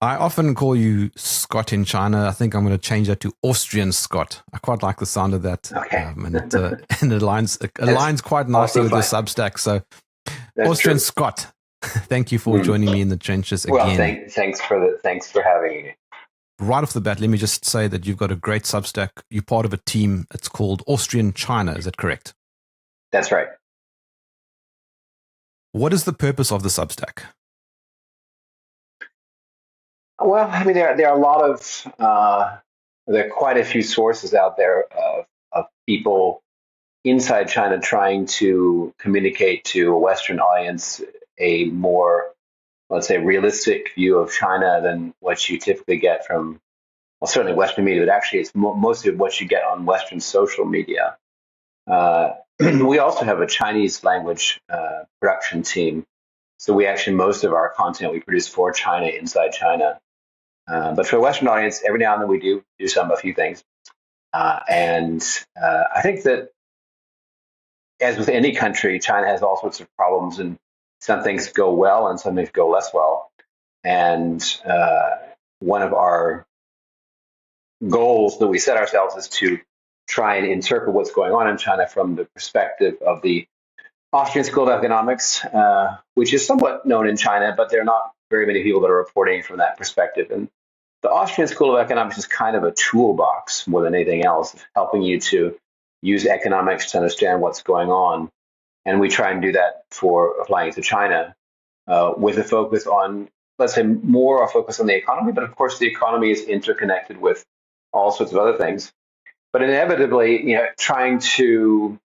I often call you Scott in China. I think I'm going to change that to Austrian Scott. I quite like the sound of that. Okay. And it aligns quite nicely with your Substack. So That's Austrian true. Scott, thank you for joining me in the trenches again. Well, thanks for having me. Right off the bat, let me just say that you've got a great Substack. You're part of a team. It's called Austrian China. Is that correct? That's right. What is the purpose of the Substack? Well, I mean, there are a lot of there are quite a few sources out there of people inside China trying to communicate to a Western audience a more, let's say, realistic view of China than what you typically get from, well, certainly Western media, but actually it's mostly what you get on Western social media. We also have a Chinese language production team. So we actually, most of our content we produce for China, inside China. But for the Western audience, every now and then we do a few things. And I think that as with any country, China has all sorts of problems, and some things go well and some things go less well. And one of our goals that we set ourselves is to try and interpret what's going on in China from the perspective of the Austrian School of Economics, which is somewhat known in China, but there are not very many people that are reporting from that perspective. And the Austrian School of Economics is kind of a toolbox more than anything else, helping you to use economics to understand what's going on. And we try and do that for applying it to China with a focus on, let's say, more a focus on the economy. But of course, the economy is interconnected with all sorts of other things. But inevitably, trying to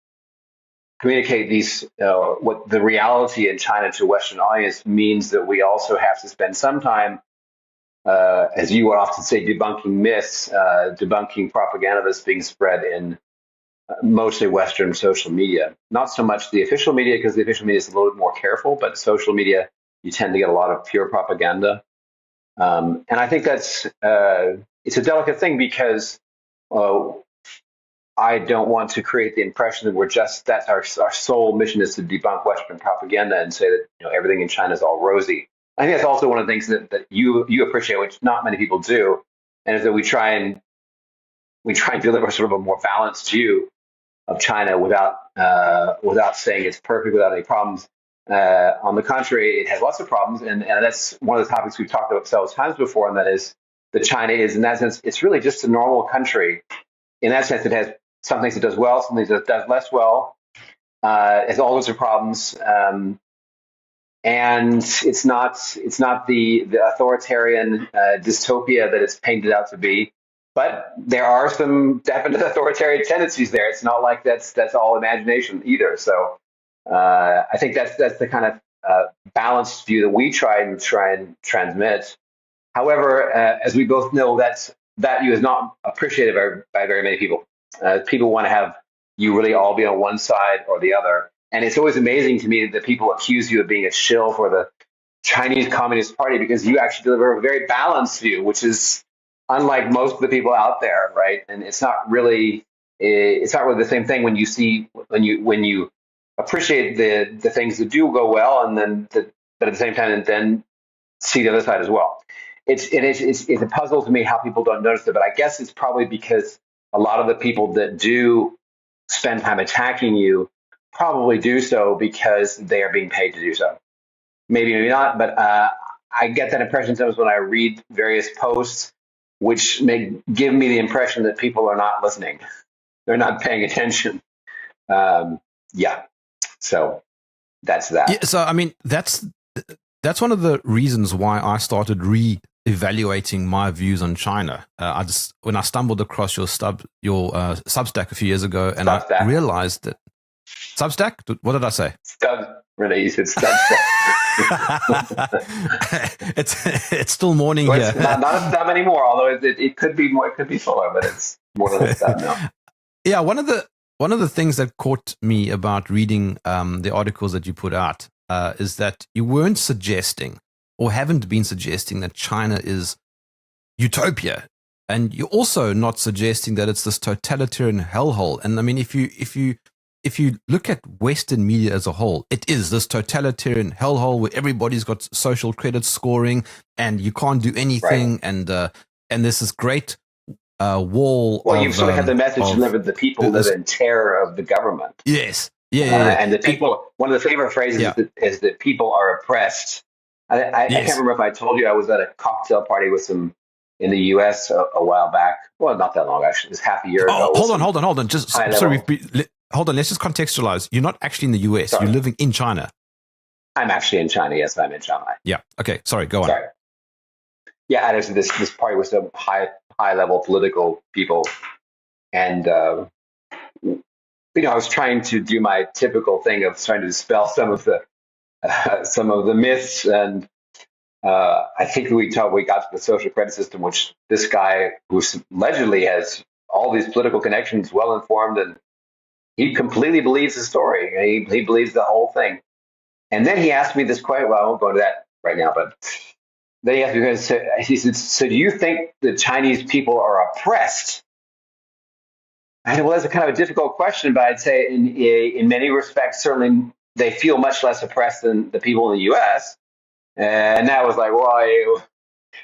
communicate these, what the reality in China to a Western audience means that we also have to spend some time, as you would often say, debunking myths, debunking propaganda that's being spread in mostly Western social media. Not so much the official media, because the official media is a little bit more careful, but social media, you tend to get a lot of pure propaganda. And I think that's, it's a delicate thing because I don't want to create the impression that that's our sole mission is to debunk Western propaganda and say that everything in China is all rosy. I think that's also one of the things that you appreciate, which not many people do, and is that we try and deliver sort of a more balanced view of China without saying it's perfect, without any problems. On the contrary, it has lots of problems, and that's one of the topics we've talked about several times before, and that is that China is, in that sense, it's really just a normal country. In that sense, it has some things it does well, some things it does less well. It has all sorts of problems, and it's not the authoritarian dystopia that it's painted out to be. But there are some definite authoritarian tendencies there. It's not like that's all imagination either. So I think that's the kind of balanced view that we try and transmit. However, as we both know, that view is not appreciated by very many people. People want to have you really all be on one side or the other. And it's always amazing to me that people accuse you of being a shill for the Chinese Communist Party because you actually deliver a very balanced view, which is unlike most of the people out there, right? And it's not really the same thing when you appreciate the things that do go well, and then but at the same time, and then see the other side as well. It's a puzzle to me how people don't notice it, but I guess it's probably because a lot of the people that do spend time attacking you probably do so because they are being paid to do so. Maybe not, but I get that impression sometimes when I read various posts, which may give me the impression that people are not listening. They're not paying attention. So that's that. Yeah, so, I mean, that's one of the reasons why I started re-evaluating my views on China. When I stumbled across your Substack a few years ago, and I realized that Substack. What did I say? Renee, you said Substack. it's still morning here. Not a stub anymore, although it could be more. It could be fuller, but it's more than a stub now. Yeah, one of the things that caught me about reading the articles that you put out is that you weren't suggesting or haven't been suggesting that China is utopia, and you're also not suggesting that it's this totalitarian hellhole. And I mean, if you if you look at Western media as a whole, it is this totalitarian hellhole where everybody's got social credit scoring and you can't do anything, right. And there's this great wall. Well, you've sort of had the message delivered: the people live in terror of the government. Yes, yeah. And the people. One of the favorite phrases is that people are oppressed. I can't remember if I told you I was at a cocktail party with some in the U.S. a while back. Well, not that long actually. It was half a year ago. Hold on. Just sorry. Hold on. Let's just contextualize. You're not actually in the U.S. Sorry. You're living in China. I'm actually in China. Yes, I'm in Shanghai. Yeah. Okay. Sorry. Go on. Sorry. Yeah, and there's this party with some high level political people, and I was trying to do my typical thing of trying to dispel some of the myths, and I think we got to the social credit system, which this guy who allegedly has all these political connections, well informed, and he completely believes the story. He believes the whole thing. And then he asked me this question. Well, I won't go into that right now, but then he asked me, he said, so do you think the Chinese people are oppressed? I said, well, that's a kind of a difficult question, but I'd say in many respects, certainly they feel much less oppressed than the people in the U.S. And that was like, well,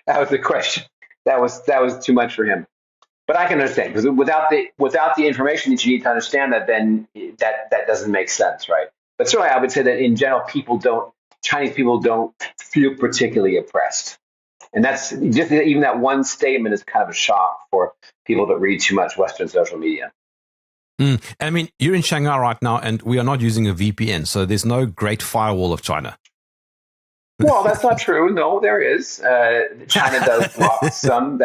that was the question. That was too much for him. But I can understand, because without the information that you need to understand that, then that doesn't make sense, right? But certainly, I would say that in general, Chinese people don't feel particularly oppressed, and that's just even that one statement is kind of a shock for people that read too much Western social media. I mean, you're in Shanghai right now, and we are not using a VPN, so there's no great firewall of China. Well, that's not true. No, there is. China does block some.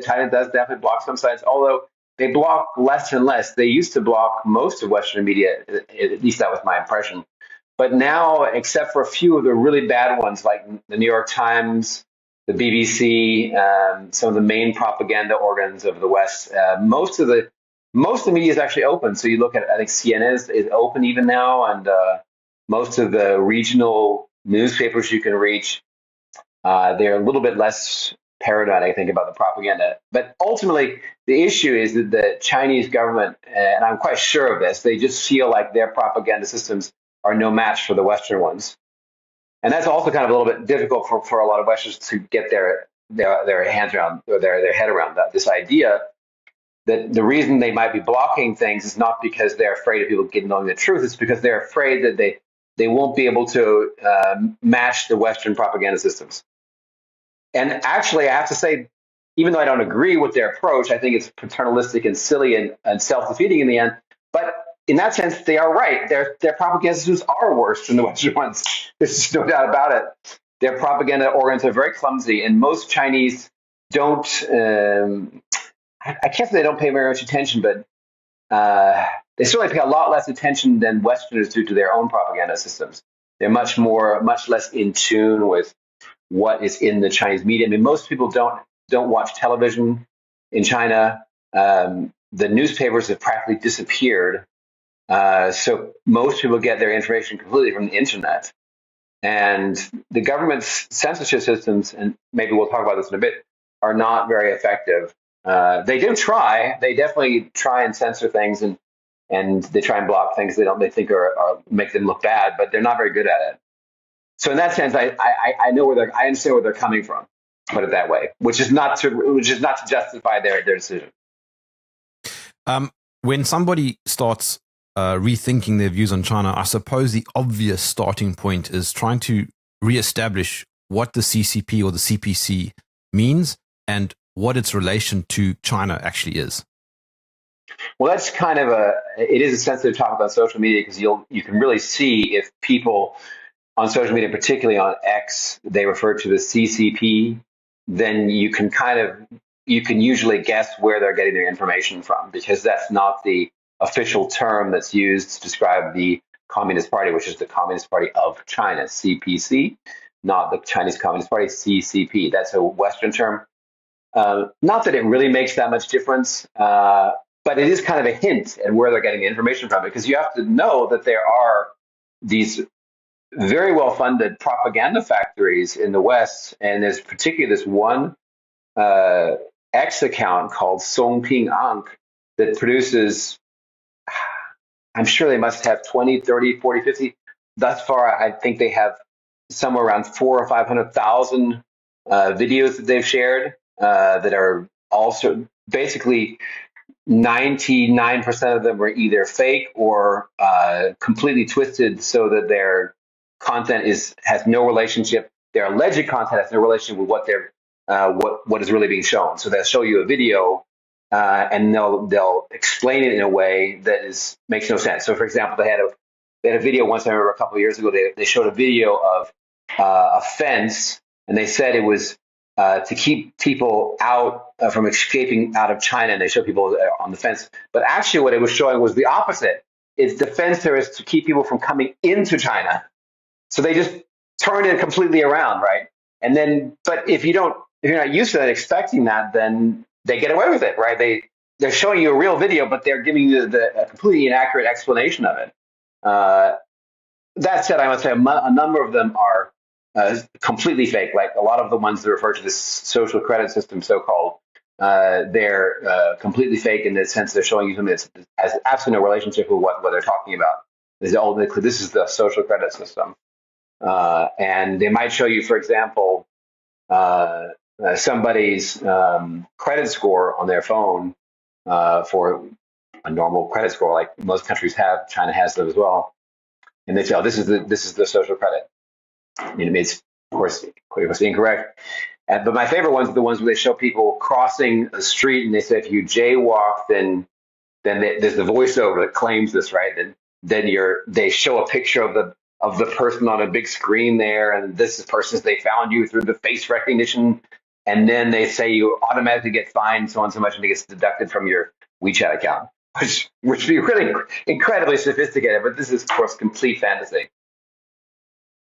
China does definitely block some sites, although they block less and less. They used to block most of Western media. At least that was my impression. But now, except for a few of the really bad ones, like the New York Times, the BBC, some of the main propaganda organs of the West, most of the media is actually open. So you look at, I think CNN is open even now, and most of the regional newspapers you can reach, they're a little bit less paranoid, I think, about the propaganda. But ultimately, the issue is that the Chinese government, and I'm quite sure of this, they just feel like their propaganda systems are no match for the Western ones. And that's also kind of a little bit difficult for a lot of Westerners to get their hands around, or their head around this idea that the reason they might be blocking things is not because they're afraid of people getting knowing the truth. It's because they're afraid that they won't be able to match the Western propaganda systems. And actually, I have to say, even though I don't agree with their approach, I think it's paternalistic and silly and self-defeating in the end. But in that sense, they are right. Their propaganda systems are worse than the Western ones. There's just no doubt about it. Their propaganda organs are very clumsy, and most Chinese don't. I can't say they don't pay very much attention, but they certainly pay a lot less attention than Westerners do to their own propaganda systems. They're much less in tune with what is in the Chinese media. I mean, most people don't watch television in China. The newspapers have practically disappeared. So most people get their information completely from the internet. And the government's censorship systems, and maybe we'll talk about this in a bit, are not very effective. They do try. They definitely try and censor things, and they try and block things they think are make them look bad, but they're not very good at it. So in that sense, I know I understand where they're coming from. Put it that way, which is not to justify their decision. When somebody starts rethinking their views on China, I suppose the obvious starting point is trying to reestablish what the CCP or the CPC means and what its relation to China actually is. Well, that's kind of it is a sensitive topic on social media, because you can really see if people on social media, particularly on X, they refer to the CCP, then you can usually guess where they're getting their information from, because that's not the official term that's used to describe the Communist Party, which is the Communist Party of China, CPC, not the Chinese Communist Party, CCP. That's a Western term. Not that it really makes that much difference, but it is kind of a hint at where they're getting the information from, because you have to know that there are these very well-funded propaganda factories in the West, and there's particularly this one X account called Songping Ank that produces, I'm sure they must have 20, 30, 40, 50. Thus far, I think they have somewhere around 400,000 or 500,000 videos that they've shared that are also basically 99% of them are either fake or completely twisted so that their content has no relationship. Their alleged content has no relationship with what is really being shown. So they'll show you a video and they'll explain it in a way that makes no sense. So, for example, they had a video once, I remember a couple of years ago. They showed a video of a fence, and they said it was to keep people out from escaping out of China, and they showed people on the fence. But actually, what it was showing was the opposite. It's the fence there is to keep people from coming into China. So they just turned it completely around, right? And then, but if you're not used to that, expecting that, then they get away with it, right? They're showing you a real video, but they're giving you a completely inaccurate explanation of it. That said, I must say a number of them are completely fake. Like a lot of the ones that refer to this social credit system, so-called, they're completely fake in the sense they're showing you something that has absolutely no relationship with what they're talking about. This is the social credit system. And they might show you, for example, somebody's credit score on their phone for a normal credit score, like most countries have. China has them as well. And they say, "Oh, this is the social credit." I mean, it's of course incorrect. But my favorite ones are the ones where they show people crossing a street, and they say if you jaywalk, then there's the voiceover that claims this, right? Then they show a picture of the person on a big screen there, and this person, they found you through the face recognition, and then they say you automatically get fined so much, and it gets deducted from your WeChat account, which would be really incredibly sophisticated. But this is, of course, complete fantasy.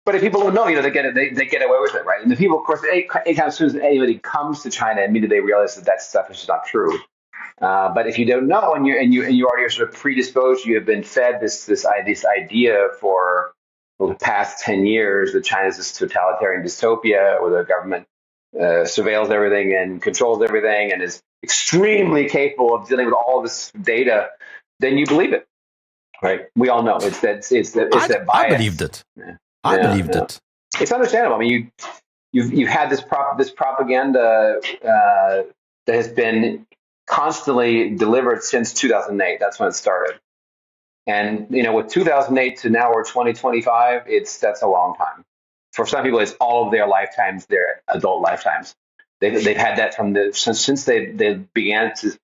But if people don't know, they get away with it, right? And the people, of course, anytime as soon as anybody comes to China, immediately they realize that stuff is just not true. But if you don't know, and you already are sort of predisposed, you have been fed this idea for the past 10 years that China is this totalitarian dystopia where the government surveils everything and controls everything and is extremely capable of dealing with all of this data, then you believe it, right? We all know it's that bias. I believed it. Yeah. I believed it. It's understandable. I mean, you've had this propaganda that has been constantly delivered since 2008. That's when it started. And with 2008 to now we're 2025. That's a long time. For some people, it's all of their lifetimes, their adult lifetimes. They've had that since they began to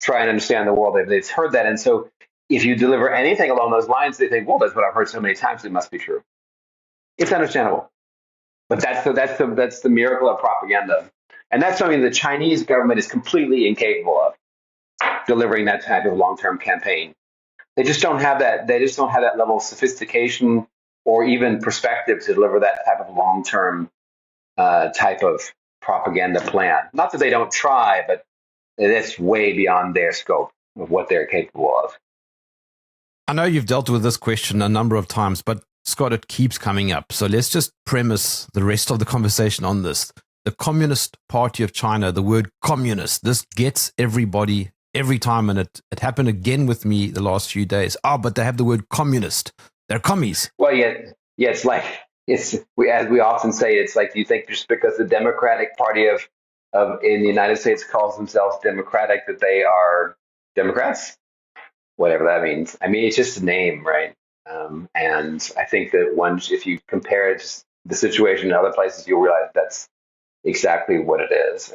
try and understand the world. They've heard that, and so if you deliver anything along those lines, they think, well, that's what I've heard so many times. It must be true. It's understandable, but that's the miracle of propaganda, and that's something the Chinese government is completely incapable of delivering that type of long-term campaign. They just don't have that. They just don't have that level of sophistication or even perspective to deliver that type of long-term type of propaganda plan. Not that they don't try, but that's way beyond their scope of what they're capable of. I know you've dealt with this question a number of times, but Scott, it keeps coming up. So let's just premise the rest of the conversation on this. The Communist Party of China, the word communist, this gets everybody every time. And it happened again with me the last few days. But they have the word communist. They're commies. Well, yeah, it's like, as we often say, it's like, you think just because the Democratic Party of in the United States calls themselves democratic that they are Democrats? Whatever that means. I mean, it's just a name, right? And I think that if you compare the situation in other places, you'll realize that's exactly what it is.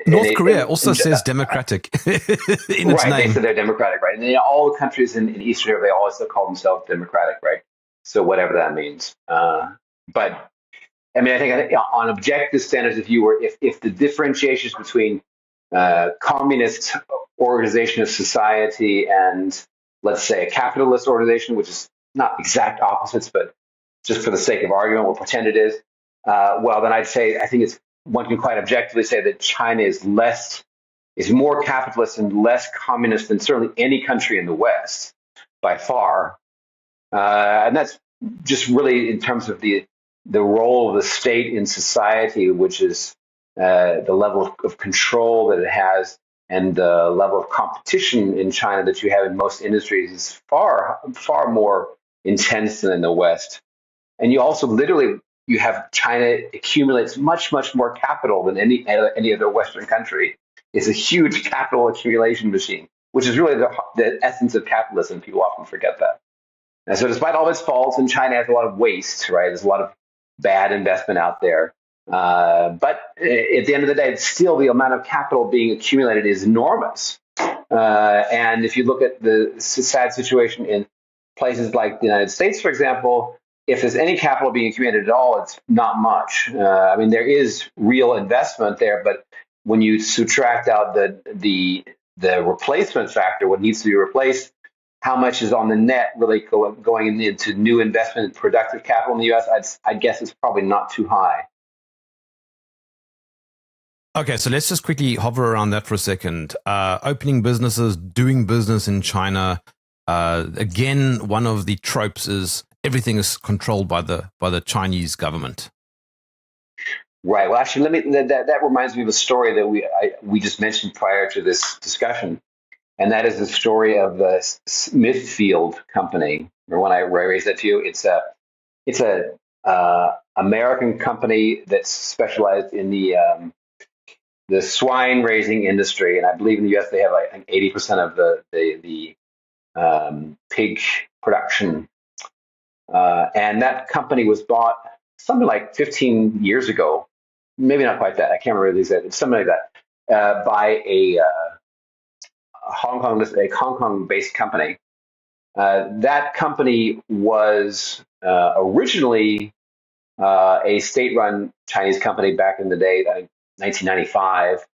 North Korea also says democratic in its name. They say they're democratic, right? And all the countries in Eastern Europe, they always call themselves democratic, right? So whatever that means. But I mean, I think on objective standards, if the differentiations between communist organization of society and, let's say, a capitalist organization, which is not exact opposites, but just for the sake of argument, we'll pretend it is. Well, then I think one can quite objectively say that China is more capitalist and less communist than certainly any country in the West by far. And that's just really in terms of the role of the state in society, which is the level of control that it has and the level of competition in China that you have in most industries is far, far more intense than in the West. And you also literally, you have China accumulates much, much more capital than any other Western country. It's a huge capital accumulation machine, which is really the essence of capitalism. People often forget that. And so despite all its faults, and China has a lot of waste, right? There's a lot of bad investment out there. But at the end of the day, still the amount of capital being accumulated is enormous. And if you look at the sad situation in places like the United States, for example, if there's any capital being accumulated at all, it's not much. I mean, there is real investment there, but when you subtract out the replacement factor, what needs to be replaced, how much is on the net really going into new investment and productive capital in the U.S., I guess it's probably not too high. Okay, so let's just quickly hover around that for a second. Opening businesses, doing business in China. Again, one of the tropes is everything is controlled by the Chinese government. Right. Well, actually, that reminds me of a story that we just mentioned prior to this discussion, and that is the story of the Smithfield Company. Or when I raised that to you, it's a American company that's specialized in the swine raising industry, and I believe in the U.S. they have like 80% of the pig production. And that company was bought something like 15 years ago, maybe not quite that. I can't remember exactly, something like that, by a Hong Kong-based company. That company was originally a state-run Chinese company back in the day, 1995,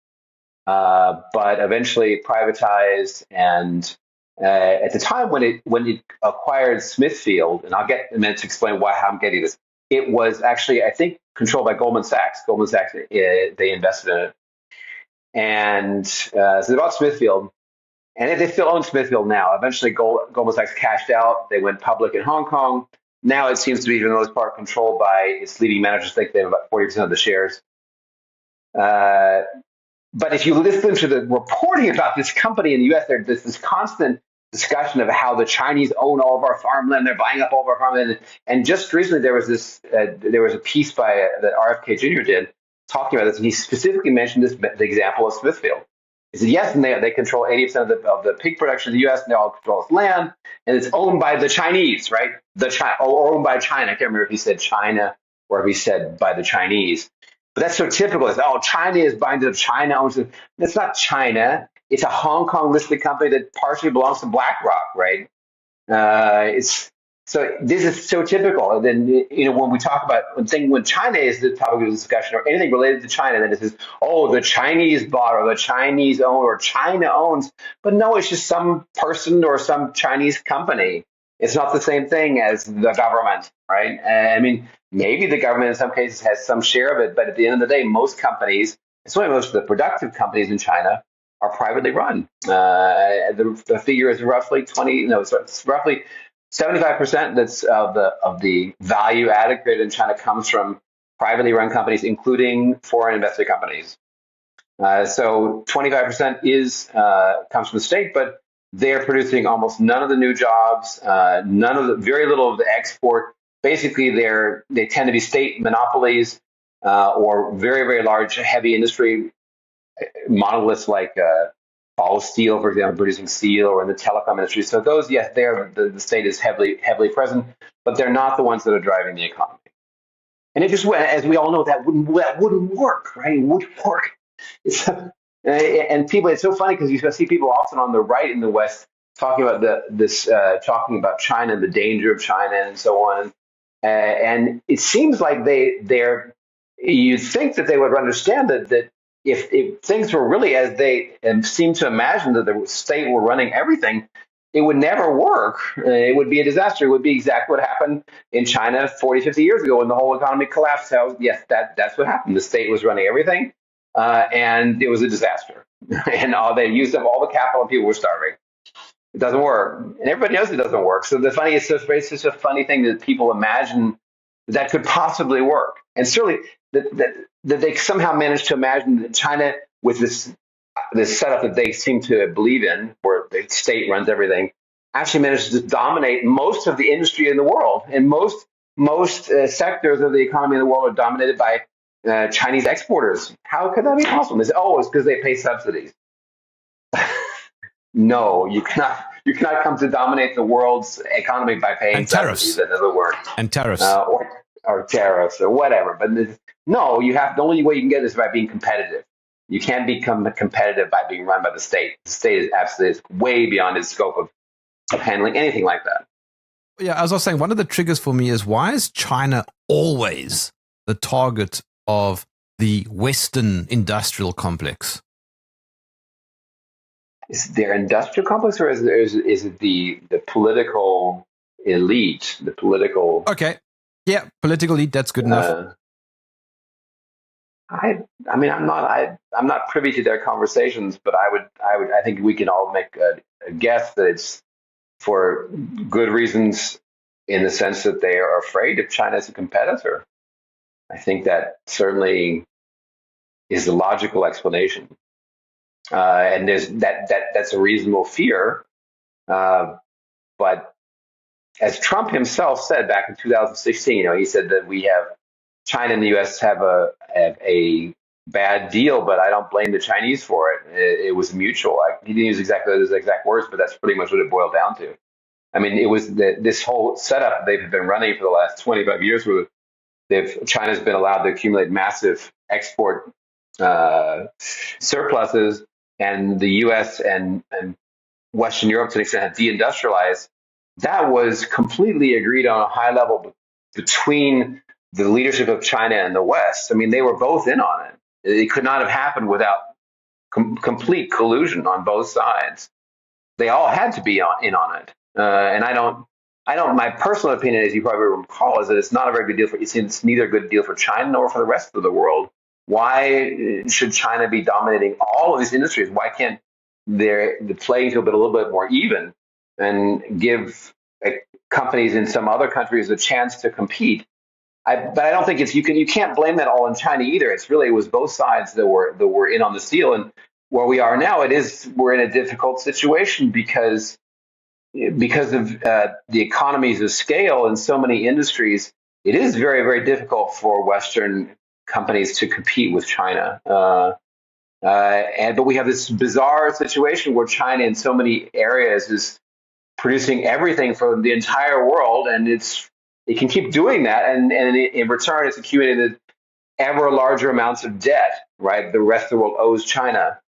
but eventually privatized. And at the time when it acquired Smithfield, and I'll get a minute to explain how I'm getting this, it was actually, I think, controlled by Goldman Sachs. Goldman Sachs, they invested in it. And so they bought Smithfield, and they still own Smithfield now. Eventually, Goldman Sachs cashed out. They went public in Hong Kong. Now it seems to be, for the most part, controlled by its leading managers. I think they have about 40% of the shares. But if you listen to the reporting about this company in the U.S., there's this constant discussion of how the Chinese own all of our farmland. They're buying up all of our farmland. And just recently, there was a piece that RFK Jr. did talking about this, and he specifically mentioned the example of Smithfield. He said, yes, and they control 80% of the pig production of the U.S., and they all control its land, and it's owned by the Chinese, right? Or owned by China. I can't remember if he said China or if he said by the Chinese. But that's so typical. It's, China is buying to China owns it. It's not China. It's a Hong Kong listed company that partially belongs to BlackRock, right? So this is so typical. And then, when we talk about when China is the topic of discussion or anything related to China, then it says, the Chinese bought or the Chinese own or China owns. But no, it's just some person or some Chinese company. It's not the same thing as the government, right? I mean, maybe the government in some cases has some share of it, but at the end of the day, most companies, especially most of the productive companies in China, are privately run. The figure is roughly it's roughly 75% that's of the value added created in China comes from privately run companies, including foreign invested companies. So 25% comes from the state, but they're producing almost none of the new jobs, very little of the export. Basically, they tend to be state monopolies or very, very large, heavy industry monoliths like Ball Steel, for example, producing steel, or in the telecom industry. So those, yes, the state is heavily present, but they're not the ones that are driving the economy. And it just, as we all know, that wouldn't work, right? It wouldn't work. And people, it's so funny because you see people often on the right in the West talking about talking about China, the danger of China, and so on. And it seems like you'd think that they would understand that if things were really as they seem to imagine, that the state were running everything, it would never work. It would be a disaster. It would be exactly what happened in China 40, 50 years ago when the whole economy collapsed. Yes, that's what happened. The state was running everything, and it was a disaster. And they used up all the capital and people were starving. It doesn't work. And everybody knows it doesn't work. So it's such a funny thing that people imagine that could possibly work. And certainly that they somehow managed to imagine that China, with this this setup that they seem to believe in, where the state runs everything, actually manages to dominate most of the industry in the world. And most sectors of the economy in the world are dominated by Chinese exporters. How could that be possible? It's because they pay subsidies. No, you cannot. You cannot come to dominate the world's economy by paying subsidies. In other words, and tariffs, or tariffs, or whatever. But no, you have the only way you can get this is by being competitive. You can't become competitive by being run by the state. The state is absolutely way beyond its scope of handling anything like that. Yeah, as I was saying, one of the triggers for me is, why is China always the target of the Western industrial complex? Is there industrial complex, or is it the political elite, the political? Okay, yeah, political elite. That's good enough. I mean, I'm not privy to their conversations, but I think we can all make a guess that it's for good reasons, in the sense that they are afraid of China as a competitor. I think that certainly is the logical explanation. And that's a reasonable fear. But as Trump himself said back in 2016, he said that China and the U.S. have a bad deal, but I don't blame the Chinese for it. It was mutual. He didn't use exactly those exact words, but that's pretty much what it boiled down to. I mean, it was this whole setup they've been running for the last 25 years, where China's been allowed to accumulate massive export surpluses, and the U.S. and Western Europe, to an extent, have deindustrialized. That was completely agreed on a high level between the leadership of China and the West. I mean, they were both in on it. It could not have happened without complete collusion on both sides. They all had to be in on it. And I don't. My personal opinion, as you probably recall, is that it's not a very good deal it's neither a good deal for China nor for the rest of the world. Why should China be dominating all of these industries? Why can't the playing field be a little bit more even and give companies in some other countries a chance to compete? But I don't think you can't blame that all on China either. It was both sides that were in on this deal. And where we are now, we're in a difficult situation because of the economies of scale in so many industries. It is very, very difficult for Western companies to compete with China. But we have this bizarre situation where China in so many areas is producing everything for the entire world, and it can keep doing that, and in return it's accumulated ever larger amounts of debt, right? The rest of the world owes China.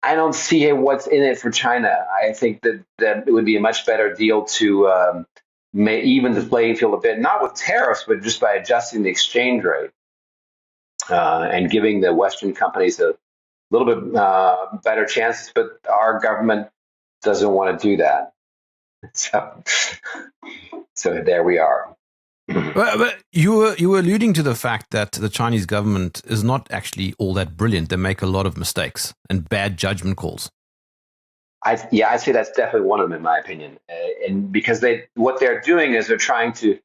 I don't see what's in it for China. I think that it would be a much better deal to even the playing field a bit, not with tariffs, but just by adjusting the exchange rate and giving the Western companies a little bit better chances. But our government doesn't want to do that. So there we are. But you were alluding to the fact that the Chinese government is not actually all that brilliant. They make a lot of mistakes and bad judgment calls. I'd say that's definitely one of them, in my opinion. And because what they're doing is they're trying to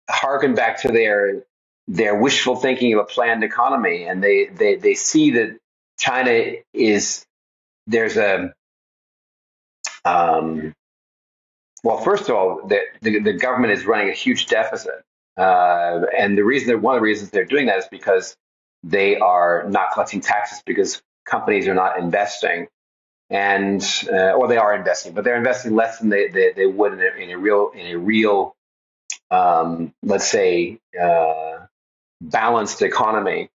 harken back to their wishful thinking of a planned economy, and they see that China there's a well, first of all, the government is running a huge deficit, and one of the reasons they're doing that is because they are not collecting taxes because companies are not investing, or they are investing, but they're investing less than they would in a real let's say balanced economy.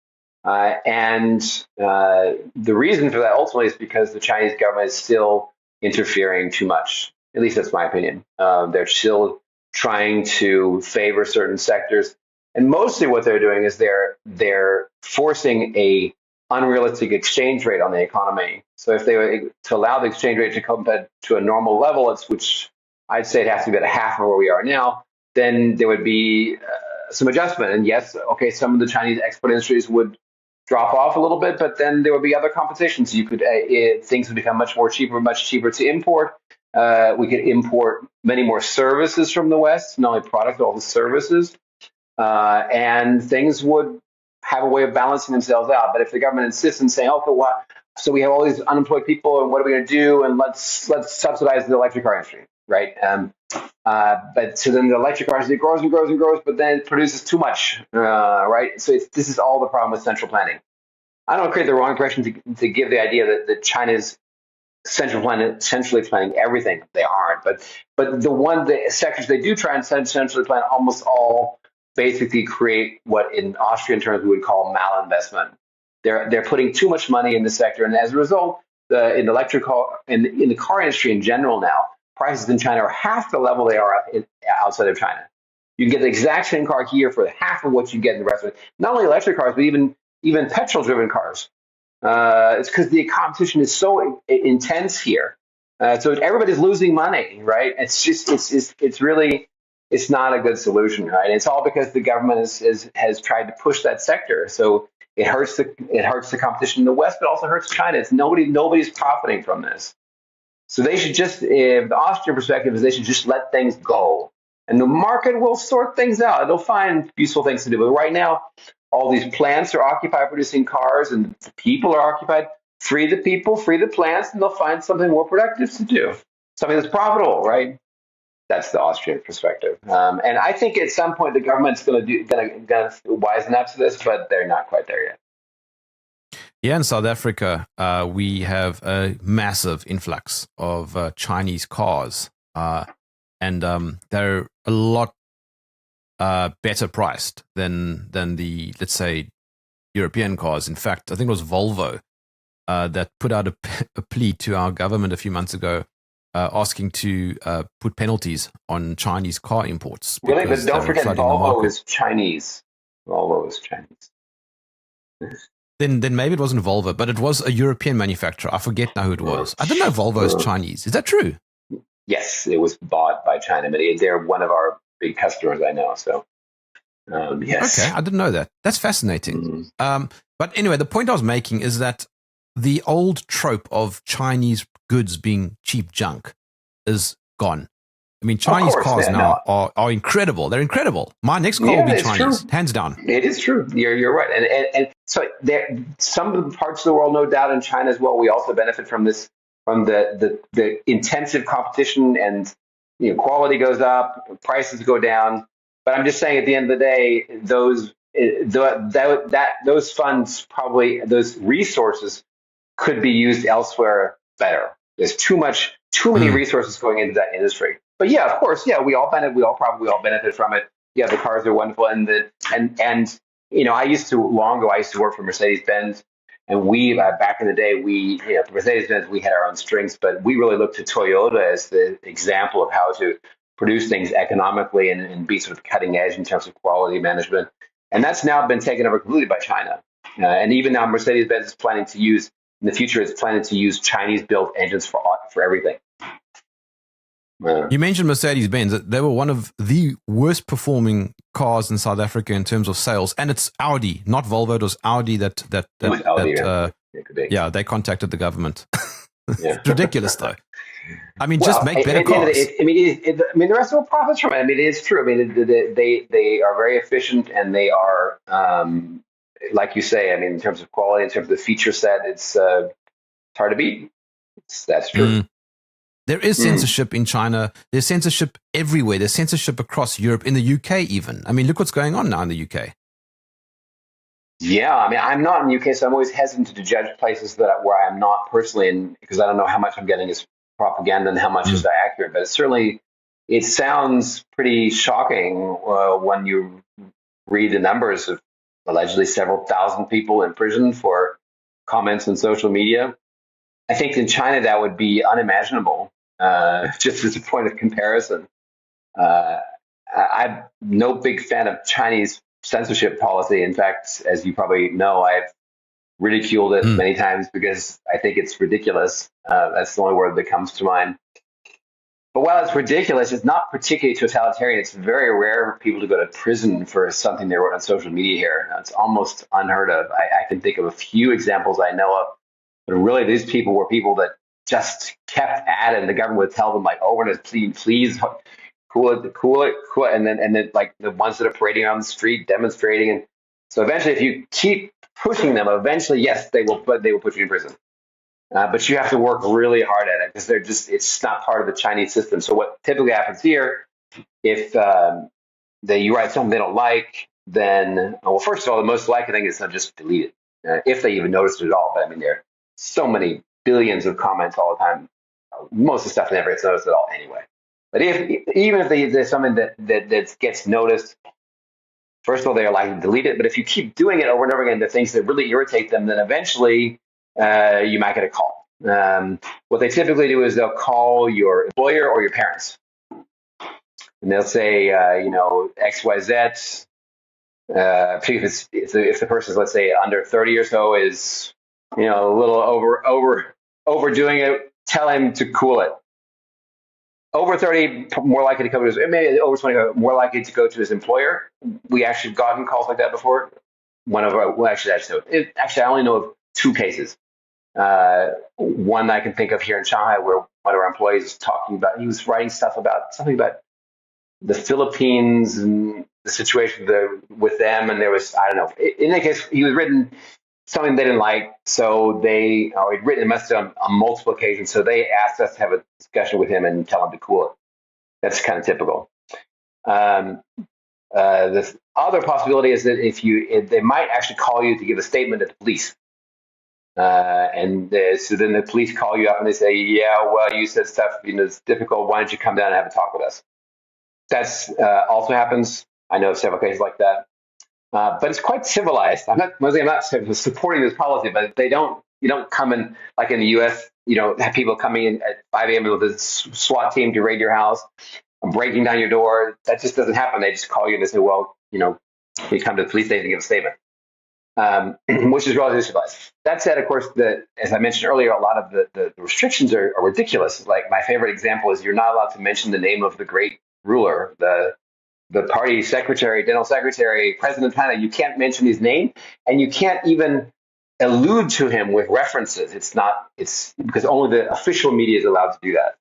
And the reason for that ultimately is because the Chinese government is still interfering too much. At least that's my opinion. They're still trying to favor certain sectors, and mostly what they're doing is they're forcing a unrealistic exchange rate on the economy. So if they were to allow the exchange rate to come back to a normal level, which I'd say it has to be about half of where we are now, then there would be some adjustment. And yes, okay, some of the Chinese export industries would drop off a little bit, but then there would be other compensations. You could things would become much cheaper to import. We could import many more services from the West, not only products, but also services, and things would have a way of balancing themselves out. But if the government insists on saying, okay, what? So we have all these unemployed people, and what are we going to do? And let's subsidize the electric car industry, right? But so then the electric car industry grows and grows and grows, but then it produces too much, right? So this is all the problem with central planning. I don't create the wrong impression to give the idea that China's centrally planning everything. They aren't, but the sectors they do try and centrally plan almost all basically create what in Austrian terms we would call malinvestment. They're putting too much money in the sector, and as a result, in the car industry in general now, prices in China are half the level they are outside of China. You can get the exact same car here for half of what you get in the rest of it. Not only electric cars, but even petrol-driven cars. It's because the competition is so intense here. So everybody's losing money, right? It's really not a good solution, right? And it's all because the government has tried to push that sector. So it hurts the competition in the West, but also hurts China. It's nobody's profiting from this. So they should just, the Austrian perspective is they should just let things go, and the market will sort things out. It'll find useful things to do. But right now, all these plants are occupied producing cars, and the people are occupied. Free the people, free the plants, and they'll find something more productive to do, something that's profitable, right? That's the Austrian perspective. And I think at some point the government's going to wisen up to this, but they're not quite there yet. Yeah, in South Africa, we have a massive influx of Chinese cars, and they're a lot better priced than the, let's say, European cars. In fact, I think it was Volvo that put out a plea to our government a few months ago, asking to put penalties on Chinese car imports. Really, but don't forget, Volvo is Chinese. Volvo is Chinese. Then maybe it wasn't Volvo, but it was a European manufacturer. I forget now who it was. I don't know if Volvo is Chinese. Is that true? Yes, it was bought by China, but they're one of our big customers, I know. So, yes. Okay, I didn't know that. That's fascinating. But anyway, the point I was making is that the old trope of Chinese goods being cheap junk is gone. I mean, Chinese cars now are incredible. They're incredible. My next car will be Chinese, hands down. It is true. You're right. And so some of the parts of the world, no doubt, in China as well, we also benefit from this, from the intensive competition, and quality goes up, prices go down. But I'm just saying, at the end of the day, those funds, probably those resources, could be used elsewhere better. There's too many resources going into that industry. But yeah, of course, yeah, we probably all benefit from it. Yeah, the cars are wonderful, and I used to work for Mercedes-Benz, and we back in the day, Mercedes-Benz, we had our own strengths, but we really looked to Toyota as the example of how to produce things economically and be sort of cutting edge in terms of quality management. And that's now been taken over completely by China. And even now, Mercedes-Benz is planning to use, in the future, it's planning to use Chinese-built engines for everything. You mentioned Mercedes-Benz. They were one of the worst performing cars in South Africa in terms of sales, and it's Audi, not Volvo. It was Audi that they contacted the government. Yeah. It's ridiculous, though. I mean, just make better cars. The rest will profit from it. I mean, it is true. I mean, they are very efficient, and they are, like you say, I mean, in terms of quality, in terms of the feature set, it's hard to beat. That's true. There is censorship in China. There's censorship everywhere. There's censorship across Europe, in the UK even. I mean, look what's going on now in the UK. Yeah, I mean, I'm not in the UK, so I'm always hesitant to judge places where I'm not personally in, because I don't know how much I'm getting as propaganda and how much is accurate. But it sounds pretty shocking when you read the numbers of allegedly several thousand people in prison for comments on social media. I think in China that would be unimaginable, just as a point of comparison. I'm no big fan of Chinese censorship policy. In fact, as you probably know, I've ridiculed it many times because I think it's ridiculous. That's the only word that comes to mind. But while it's ridiculous, it's not particularly totalitarian. It's very rare for people to go to prison for something they wrote on social media here. It's almost unheard of. I can think of a few examples I know of. But really, these people were people that just kept at it, and the government would tell them, like, "Oh, we're going to please cool it," and then like the ones that are parading on the street, demonstrating, and So eventually, if you keep pushing them, eventually, yes, they will put you in prison. But you have to work really hard at it because it's just not part of the Chinese system. So what typically happens here, if you write something they don't like, then, well, first of all, the most likely thing is they'll just delete it, if they even notice it at all. But I mean, there are so many billions of comments all the time. Most of the stuff never gets noticed at all anyway. But even if there's something that gets noticed, first of all, they are likely to delete it. But if you keep doing it over and over again, the things that really irritate them, then eventually you might get a call. What they typically do is they'll call your employer or your parents. And they'll say, XYZ, if the person's, let's say, under 30 or so, is, a little overdoing it, tell him to cool it. Over 30, more likely to come to his, maybe over 20, more likely to go to his employer. We actually gotten calls like that before. Actually, I only know of 2 cases. One I can think of here in Shanghai, where one of our employees was talking about, he was writing something about the Philippines and the situation with them, and there was, I don't know. In any case, he was written something they didn't like, so he'd written a message on multiple occasions, so they asked us to have a discussion with him and tell him to cool it. That's kind of typical. The other possibility is that they might actually call you to give a statement to the police. So then the police call you up and they say, yeah, well, you said stuff, it's difficult. Why don't you come down and have a talk with us? That's also happens. I know of several cases like that. But it's quite civilized. I'm not supporting this policy, but you don't come in, like in the U.S., have people coming in at 5 a.m. with a SWAT team to raid your house, breaking down your door. That just doesn't happen. They just call you and they say, well, you come to the police station to give a statement, which is relatively civilized. That said, of course, as I mentioned earlier, a lot of the restrictions are ridiculous. Like my favorite example is you're not allowed to mention the name of the great ruler, the party secretary, general secretary, president of China. You can't mention his name, and you can't even allude to him with references. It's because only the official media is allowed to do that.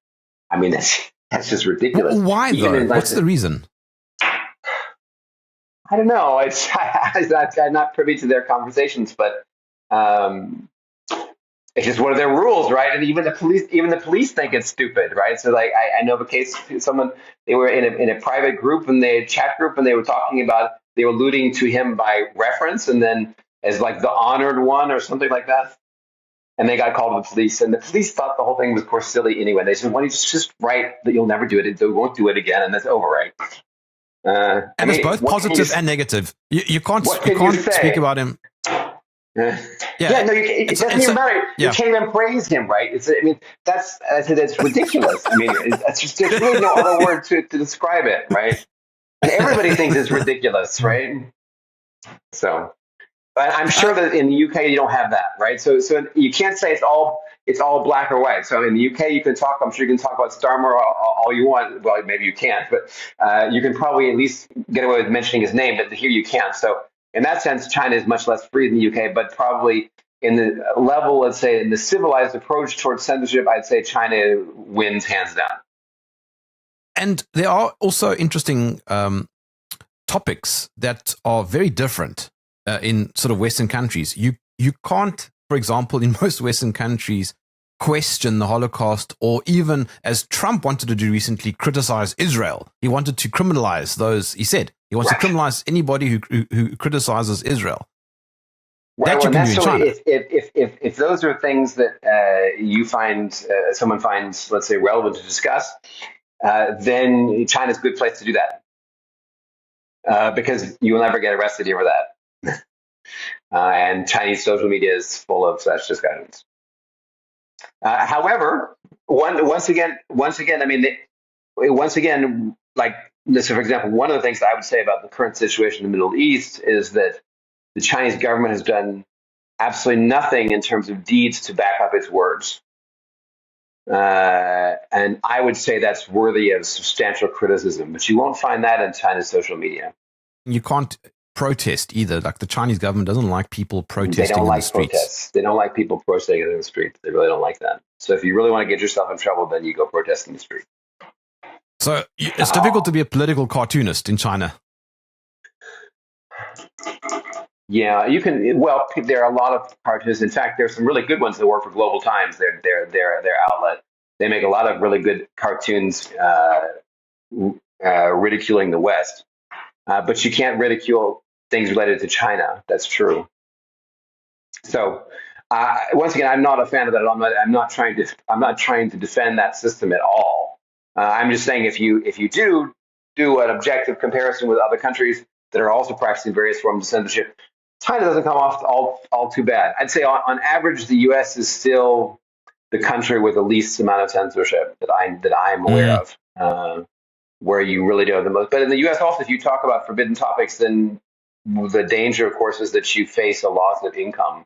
I mean, that's just ridiculous. Why though? What's the reason? I don't know. I'm not privy to their conversations, but it's just one of their rules, right? And even the police think it's stupid, right? So, like, I know of a case, they were in a private group and chat group, and they were talking about, they were alluding to him by reference, and then as like the honored one or something like that. And they got called to the police, and the police thought the whole thing was, of course, silly anyway. They said, "Why don't you just write that you'll never do it, they won't do it again, and that's over, right?" And it's both positive and negative. You can't speak about him. No, it doesn't even matter. You can't even praise him, right? That's ridiculous. I mean, there's really no other word to describe it, right? And everybody thinks it's ridiculous, right? So, but I'm sure that in the UK you don't have that, right? So you can't say it's all black or white. So in the UK you can talk. I'm sure you can talk about Starmer all you want. Well, maybe you can't, but you can probably at least get away with mentioning his name. But here you can't. So in that sense, China is much less free than the UK, but probably in the level, let's say, in the civilized approach towards censorship, I'd say China wins hands down. And there are also interesting topics that are very different in sort of Western countries. You can't, for example, in most Western countries, question the Holocaust, or even, as Trump wanted to do recently, criticize Israel. He wanted to criminalize those. He said he wants to criminalize anybody who criticizes Israel. Right. That you can do in China. If those are things that you find someone finds, let's say, relevant to discuss, then China's a good place to do that, because you will never get arrested here for that. And Chinese social media is full of such discussions. However, once again, I mean, like this, for example, one of the things that I would say about the current situation in the Middle East is that the Chinese government has done absolutely nothing in terms of deeds to back up its words. And I would say that's worthy of substantial criticism, but you won't find that in China's social media. You can't protest either. Like the Chinese government doesn't like people protesting in the streets. Protests. They don't like people protesting in the streets. They really don't like that. So if you really want to get yourself in trouble, then you go protest in the street. So it's difficult to be a political cartoonist in China. Yeah, you can. Well, there are a lot of cartoonists. In fact, there's some really good ones that work for Global Times. Their outlet. They make a lot of really good cartoons ridiculing the West. But you can't ridicule things related to China. That's true. So once again, I'm not a fan of that. I'm not trying to defend that system at all. I'm just saying if you do an objective comparison with other countries that are also practicing various forms of censorship, China doesn't come off all too bad. I'd say on average, the U.S. is still the country with the least amount of censorship that I'm aware of. Where you really do have the most. But in the U.S. also, if you talk about forbidden topics, then the danger, of course, is that you face a loss of income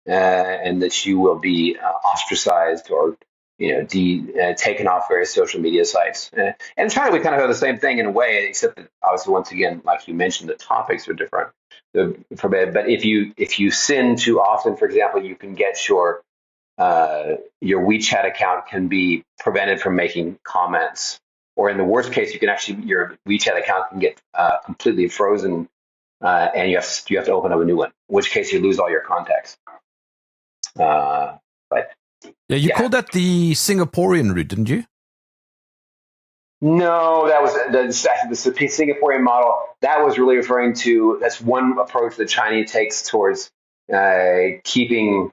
and that you will be ostracized or taken off various social media sites. And in China, we kind of have the same thing in a way, except that obviously, once again, like you mentioned, the topics are different. But if you sin too often, for example, you can get your WeChat account can be prevented from making comments. Or in the worst case, your WeChat account can get completely frozen, and you have to open up a new one. In which case, you lose all your contacts. But you called that the Singaporean route, didn't you? No, that was the Singaporean model. That was really referring to that's one approach that China takes towards stopping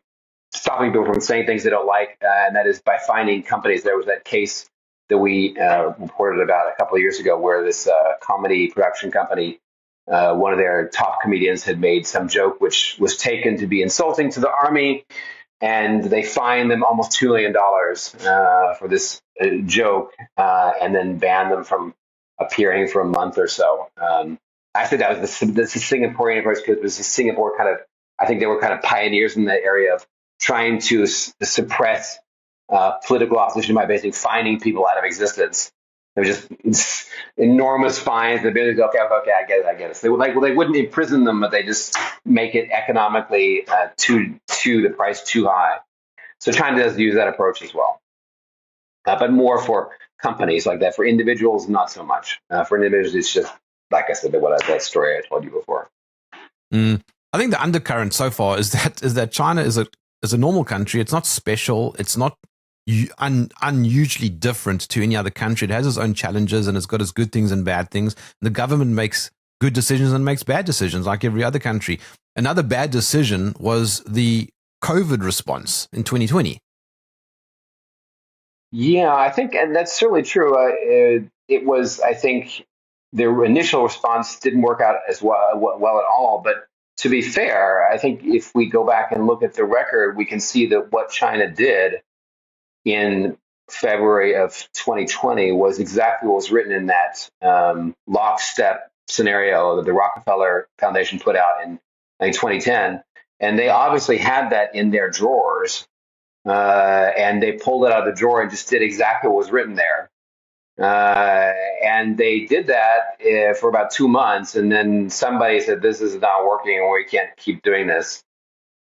people from saying things they don't like, and that is by finding companies. There was that case that we reported about a couple of years ago where this comedy production company, one of their top comedians had made some joke which was taken to be insulting to the army, and they fined them almost $2 million for this joke, and then banned them from appearing for a month or so. I think that was the Singaporean approach because it was Singapore I think they were kind of pioneers in the area of trying to suppress political opposition by basically fining people out of existence. They were just enormous fines. The business, okay, I get it. So they wouldn't imprison them, but they just make it economically the price too high. So China does use that approach as well, but more for companies like that. For individuals, not so much. For individuals, it's just like I said, that story I told you before. I think the undercurrent so far is that China is a normal country. It's not special. It's not unusually different to any other country. It has its own challenges and it's got its good things and bad things. The government makes good decisions and makes bad decisions like every other country. Another bad decision was the COVID response in 2020. Yeah, I think, and that's certainly true. It was, I think, their initial response didn't work out as well at all. But to be fair, I think if we go back and look at the record, we can see that what China did in February of 2020 was exactly what was written in that lockstep scenario that the Rockefeller Foundation put out in 2010. And they obviously had that in their drawers, and they pulled it out of the drawer and just did exactly what was written there. And they did that for about 2 months, and then somebody said, this is not working and we can't keep doing this.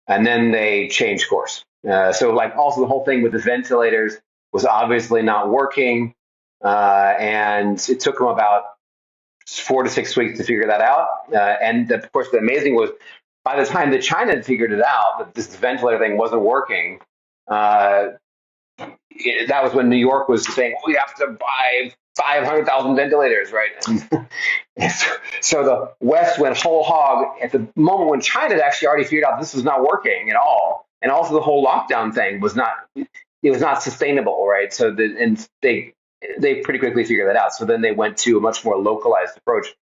And then they changed course. So also the whole thing with the ventilators was obviously not working. And it took them about 4 to 6 weeks to figure that out. And of course, the amazing was by the time that China had figured it out, that this ventilator thing wasn't working, that was when New York was saying, we have to buy 500,000 ventilators, right? And so the West went whole hog at the moment when China had actually already figured out this was not working at all. And also the whole lockdown thing was not sustainable, right? So they pretty quickly figured that out. So then they went to a much more localized approach,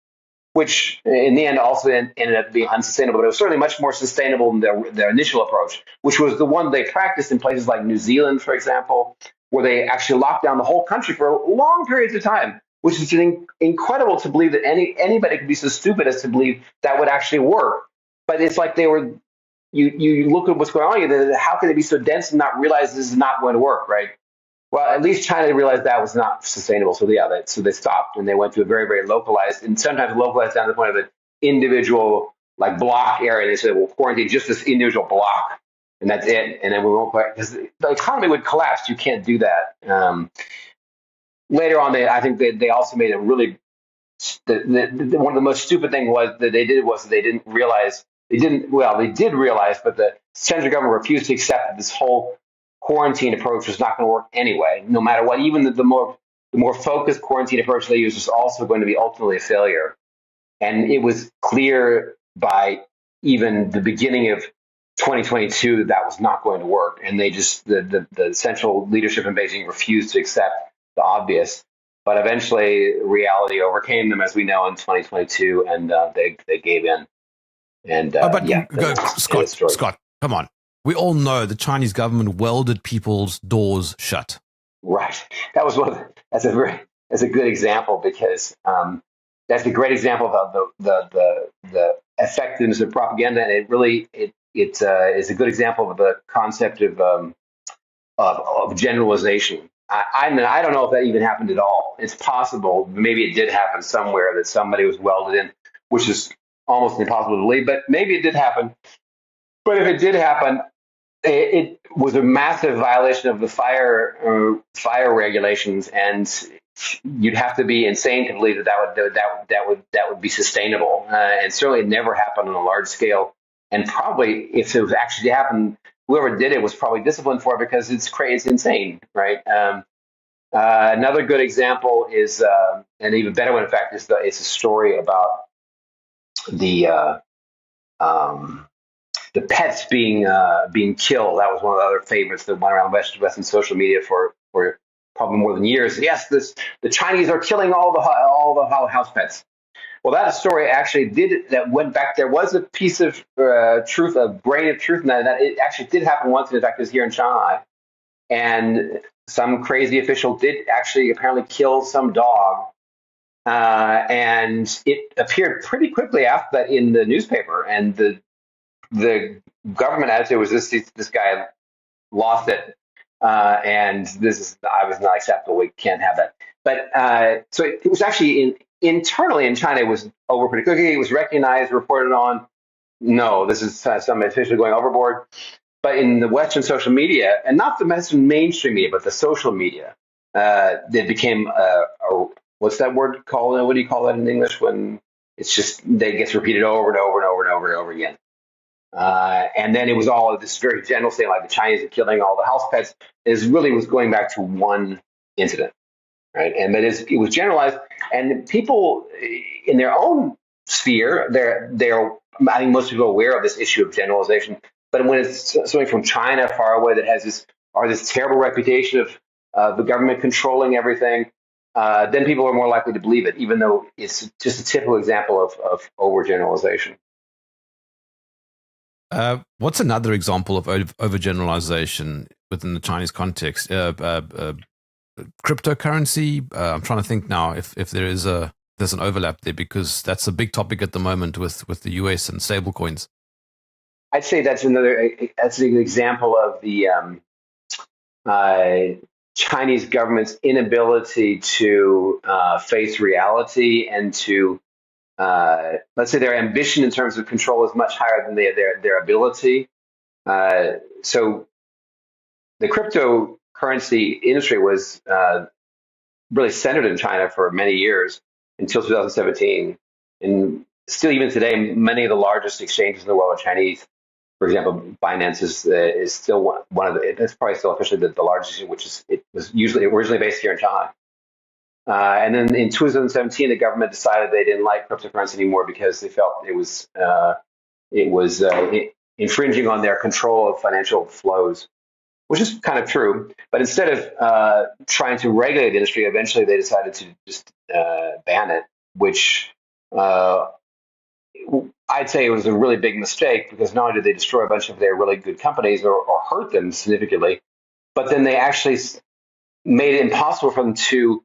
which in the end also ended up being unsustainable. But it was certainly much more sustainable than their initial approach, which was the one they practiced in places like New Zealand, for example, where they actually locked down the whole country for long periods of time, which is incredible to believe that anybody could be so stupid as to believe that would actually work. But it's like they were, you look at what's going on, how can they be so dense and not realize this is not going to work, right? Well, at least China realized that was not sustainable. So so they stopped and they went to a very, very localized, and sometimes localized down to the point of an individual block area. They said, we'll quarantine just this individual block, and that's it. And then we won't, because the economy would collapse. You can't do that. Later on, I think they also made a really, one of the most stupid thing was that they did was they didn't realize they didn't. Well, they did realize, but the central government refused to accept that this whole quarantine approach was not going to work anyway, no matter what. Even the more focused quarantine approach they used was also going to be ultimately a failure. And it was clear by even the beginning of 2022 that that was not going to work. And they just, the central leadership in Beijing refused to accept the obvious. But eventually reality overcame them, as we know, in 2022, and they gave in. And Scott, come on. We all know the Chinese government welded people's doors shut. Right. That was that's a good example, because that's a great example of the effectiveness of propaganda, and it really is a good example of the concept of generalization. I don't know if that even happened at all. It's possible, maybe it did happen somewhere, that somebody was welded in, which is almost impossible to believe, but maybe it did happen. But if it did happen, it was a massive violation of the fire regulations, and you'd have to be insane to believe that would be sustainable. And certainly it never happened on a large scale. And probably if it was actually happened, whoever did it was probably disciplined for it, because it's crazy, it's insane, right? Another good example is, an even better one, in fact, is it's a story about the pets being killed. That was one of the other favorites that went around Western social media for probably more than years. Yes, the Chinese are killing all the house pets. Well, that story actually went back. There was a piece of truth, a grain of truth in that it actually did happen once. In fact, it was here in Shanghai, and some crazy official did actually apparently kill some dog. And it appeared pretty quickly after that in the newspaper, and the government attitude was this guy lost it, and this is obviously not acceptable. We can't have that. But so it was actually internally in China, it was over pretty quickly. It was recognized, reported on. No, this is some official going overboard. But in the Western social media, and not the Western mainstream media, but the social media, it became what's that word called? What do you call that in English when it's just that gets repeated over and over and over and over and over again? And then it was all this very general thing, like the Chinese are killing all the house pets. It really was going back to one incident, right? And it was generalized, and people in their own sphere, they're I think most people are aware of this issue of generalization. But when it's something from China far away that has this terrible reputation of the government controlling everything, then people are more likely to believe it, even though it's just a typical example of overgeneralization. What's another example of overgeneralization within the Chinese context? Cryptocurrency. I'm trying to think now if there's an overlap there, because that's a big topic at the moment with the US and stablecoins. I'd say that's an example of the Chinese government's inability to face reality, and to let's say their ambition in terms of control is much higher than their ability. So the cryptocurrency industry was really centered in China for many years until 2017. And still, even today, many of the largest exchanges in the world are Chinese. For example, Binance is still one of the. It's probably still officially the largest, it was originally based here in Shanghai. And then in 2017, the government decided they didn't like cryptocurrency anymore because they felt it was infringing on their control of financial flows, which is kind of true. But instead of trying to regulate the industry, eventually they decided to just ban it, which I'd say it was a really big mistake, because not only did they destroy a bunch of their really good companies or hurt them significantly, but then they actually made it impossible for them to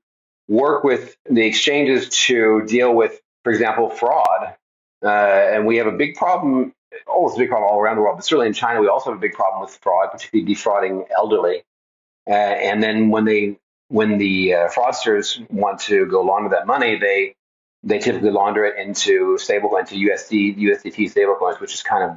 work with the exchanges to deal with, for example, fraud. And we have a big problem, almost a big problem all around the world, but certainly in China, we also have a big problem with fraud, particularly defrauding elderly. And then when the fraudsters want to go launder that money, they typically launder it into USDT stablecoins, which is kind of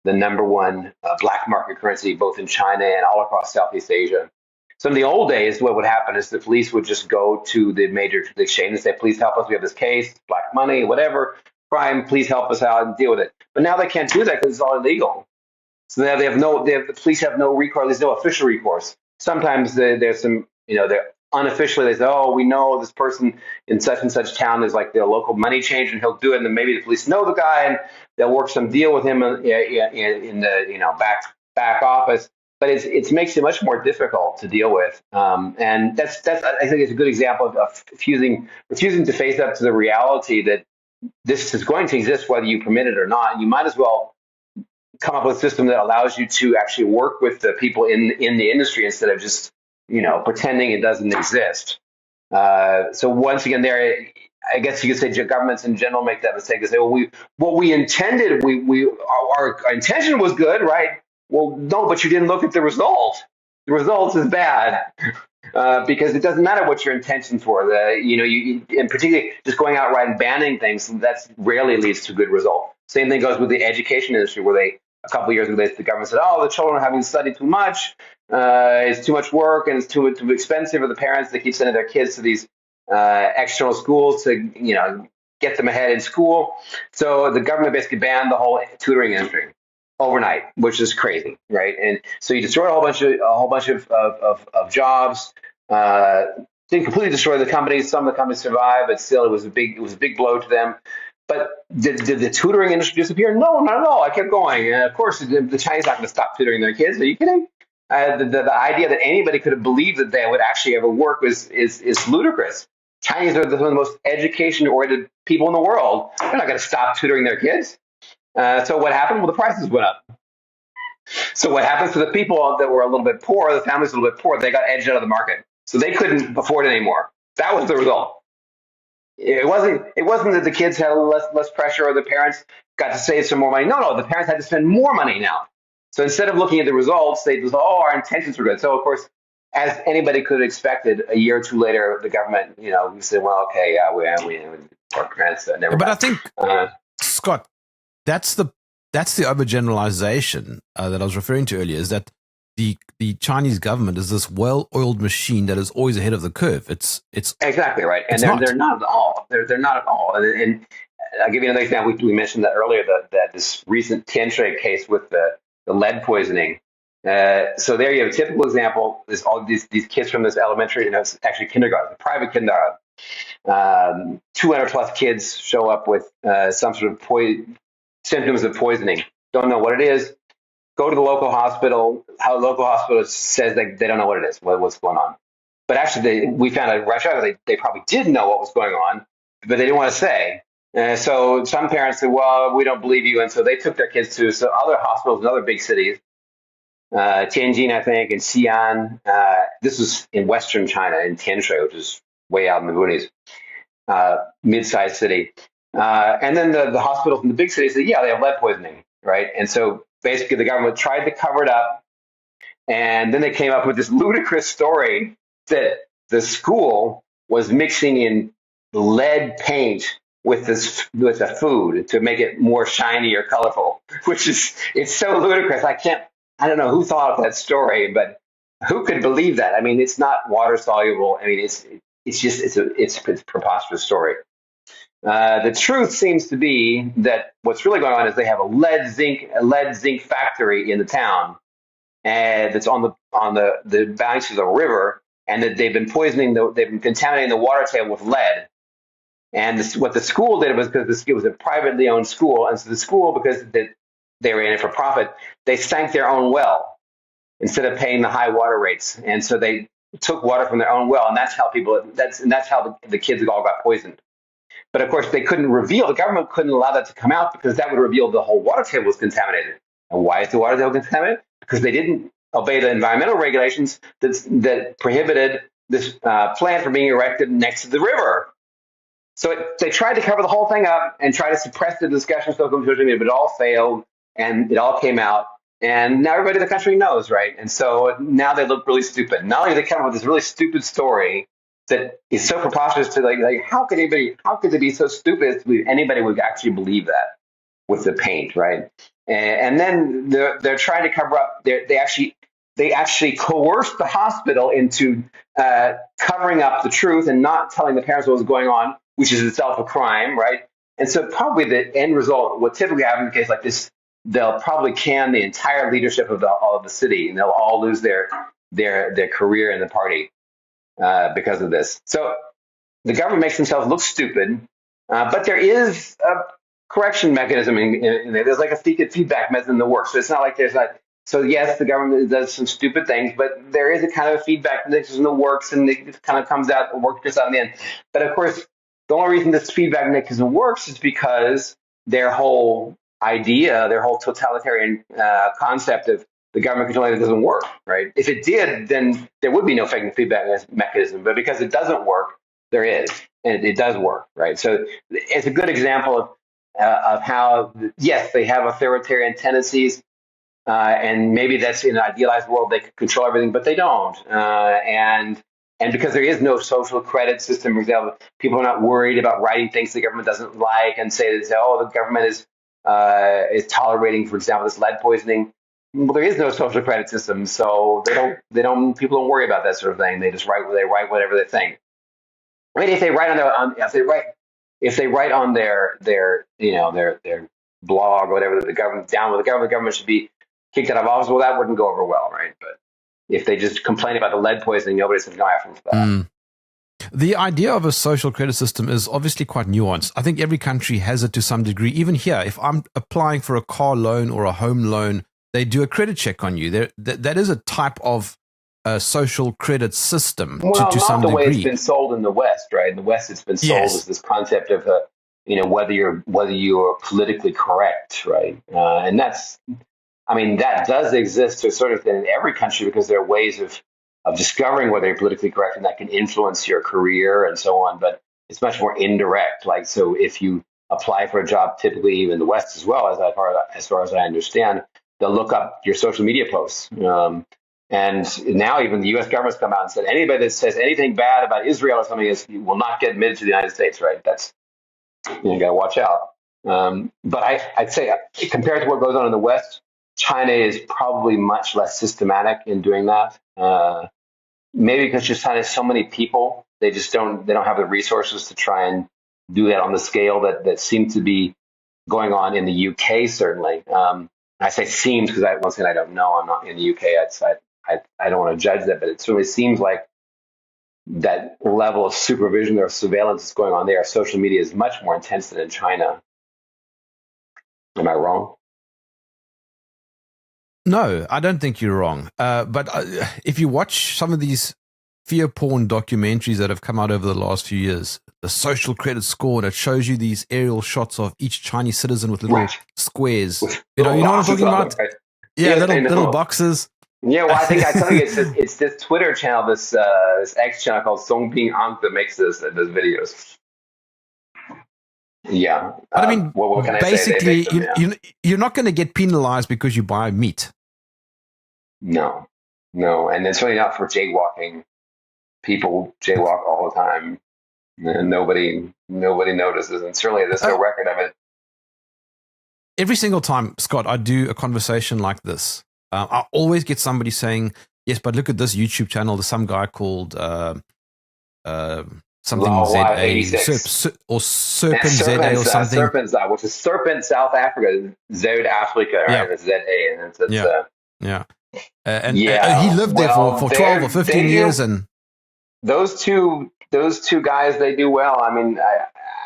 the number one black market currency, both in China and all across Southeast Asia. So in the old days, what would happen is the police would just go to the major exchange and say, please help us, we have this case, black money, whatever. crime, please help us out and deal with it. But now they can't do that because it's all illegal. So now the police have no recourse. There's no official recourse. Sometimes there's some, they're unofficially, they say, oh, we know this person in such and such town is like their local money changer and he'll do it. And then maybe the police know the guy and they'll work some deal with him in the, back office. But it makes it much more difficult to deal with. And that's I think it's a good example of refusing to face up to the reality that this is going to exist whether you permit it or not. And you might as well come up with a system that allows you to actually work with the people in the industry instead of just pretending it doesn't exist. So once again, there, I guess you could say governments in general make that mistake. They say, well, what we intended, our intention was good, right? Well, no, but you didn't look at the result. The result is bad. Because it doesn't matter what your intentions were. And particularly just going outright and banning things, that rarely leads to good result. Same thing goes with the education industry, where a couple of years ago, the government said, oh, the children are having to study too much. It's too much work and it's too expensive for the parents. They keep sending their kids to these external schools to, get them ahead in school. So the government basically banned the whole tutoring industry overnight, which is crazy, right? And so you destroyed a whole bunch of jobs. Didn't completely destroy the companies. Some of the companies survived, but still, it was a big blow to them. But did the tutoring industry disappear? No, not at all. I kept going. Of course, the Chinese are not going to stop tutoring their kids. Are you kidding? The idea that anybody could have believed that they would actually ever work is ludicrous. Chinese are some of the most education-oriented people in the world. They're not going to stop tutoring their kids. So what happened? Well, the prices went up. So what happens to the people that were a little bit poor, the families a little bit poor, they got edged out of the market. So they couldn't afford it anymore. That was the result. It wasn't that the kids had less pressure or the parents got to save some more money. No, the parents had to spend more money now. So instead of looking at the results, they just, our intentions were good. So of course, as anybody could have expected, a year or two later, the government, we said, well, okay, yeah, we parents never. But I think, Scott, that's the overgeneralization that I was referring to earlier. Is that the Chinese government is this well-oiled machine that is always ahead of the curve. It's exactly right, and they're not at all. They're not at all. And I'll give you another example. We mentioned that earlier. That this recent Tianshui case with the lead poisoning. So there you have a typical example. There's all these kids from this elementary, it's actually kindergarten, a private kindergarten. 200 plus kids show up with some sort of symptoms of poisoning. Don't know what it is. Go to the local hospital. How the local hospital says they don't know what it is, what's going on. But actually, we found out right away they probably did know what was going on, but they didn't want to say. So some parents said, well, we don't believe you. And so they took their kids to other hospitals in other big cities, Tianjin, I think, and Xi'an. This was in Western China, in Tianshui, which is way out in the boonies, mid-sized city. And then the hospitals in the big cities said, yeah, they have lead poisoning, right? And so basically the government tried to cover it up. And then they came up with this ludicrous story that the school was mixing in lead paint with the food to make it more shiny or colorful, it's so ludicrous. I don't know who thought of that story, but who could believe that? I mean, it's not water soluble. I mean, it's a preposterous story. The truth seems to be that what's really going on is they have a lead zinc factory in the town, and that's on the banks of the river, and that they've been contaminating the water table with lead. And what the school did was, because it was a privately owned school, and so the school, because they were in it for profit, they sank their own well instead of paying the high water rates, and so they took water from their own well, and that's how the kids all got poisoned. But of course, the government couldn't allow that to come out, because that would reveal the whole water table was contaminated. And why is the water table contaminated? Because they didn't obey the environmental regulations that prohibited this plant from being erected next to the river. So they tried to cover the whole thing up and try to suppress the discussion so but it all failed, and it all came out. And now everybody in the country knows, right? And so now they look really stupid. Not only do they come up with this really stupid story that is so preposterous to like how could they be so stupid that anybody would actually believe that with the paint, right? And then they're trying to cover up. They actually coerced the hospital into covering up the truth and not telling the parents what was going on, which is itself a crime, right? And so probably the end result, what typically happens in a case like this, they'll probably can the entire leadership of the city, and they'll all lose their career in the party because of this. So the government makes themselves look stupid, but there is a correction mechanism in there. There's like a feedback mechanism in the works. So it's not like there's not. So yes, the government does some stupid things, but there is a kind of a feedback mechanism in the works, and it kind of comes out, works out in the end. But of course, the only reason this feedback mechanism works is because their whole idea, their whole totalitarian concept of the government controlling it doesn't work, right? If it did, then there would be no feedback mechanism. But because it doesn't work, there is, and it does work, right? So it's a good example of how, yes, they have authoritarian tendencies, and maybe that's in an idealized world they could control everything, but they don't. And because there is no social credit system, for example, people are not worried about writing things the government doesn't like and say, oh, the government is tolerating, for example, this lead poisoning. Well, there is no social credit system, so people don't worry about that sort of thing. They just write whatever they think. I mean, if they write on their blog or whatever, the government should be kicked out of office. Well, that wouldn't go over well, right? But if they just complain about the lead poisoning, nobody's going to go after them for that. The idea of a social credit system is obviously quite nuanced. I think every country has it to some degree. Even here, if I'm applying for a car loan or a home loan, they do a credit check on you. That is a type of social credit system to some degree. Well, not the way it's been sold in the West, right? In the West, it's been sold as this concept of whether you're politically correct, right? And that does exist to a certain extent in every country, because there are ways of discovering whether you're politically correct, and that can influence your career and so on. But it's much more indirect. Like, so if you apply for a job, typically even in the West as well, as far as I understand, they'll look up your social media posts. And now even the U.S. government's come out and said anybody that says anything bad about Israel or something will not get admitted to the United States, right? That's, you got to watch out. But I'd say compared to what goes on in the West, China is probably much less systematic in doing that. Maybe because China has so many people, they don't have the resources to try and do that on the scale that seems to be going on in the UK, certainly. I say seems because once again, I don't know. I'm not in the UK. I don't want to judge that, but it certainly seems like that level of supervision or surveillance that's going on there. Social media is much more intense than in China. Am I wrong? No, I don't think you're wrong. But if you watch some of these fear porn documentaries that have come out over the last few years, the social credit score, and it shows you these aerial shots of each Chinese citizen with little squares. You know what I'm talking about? Right? Yeah, little boxes. Yeah, well, I tell you, it's this Twitter channel, this X channel called Songbing Ang that makes those videos. Yeah, but I mean, what can basically, I say? you're not going to get penalized because you buy meat. No, and it's really not for jaywalking. People jaywalk all the time, and nobody notices, and certainly there's no record of it. Every single time, Scott, I do a conversation like this, I always get somebody saying, yes, but look at this YouTube channel. There's some guy called something ZA or Serpent ZA or something. Serpent, which is Serpent South Africa, Zuid-Africa, right? Yeah. It's ZA. And he lived there for 12 or 15 years. And those two guys, they do well. I mean,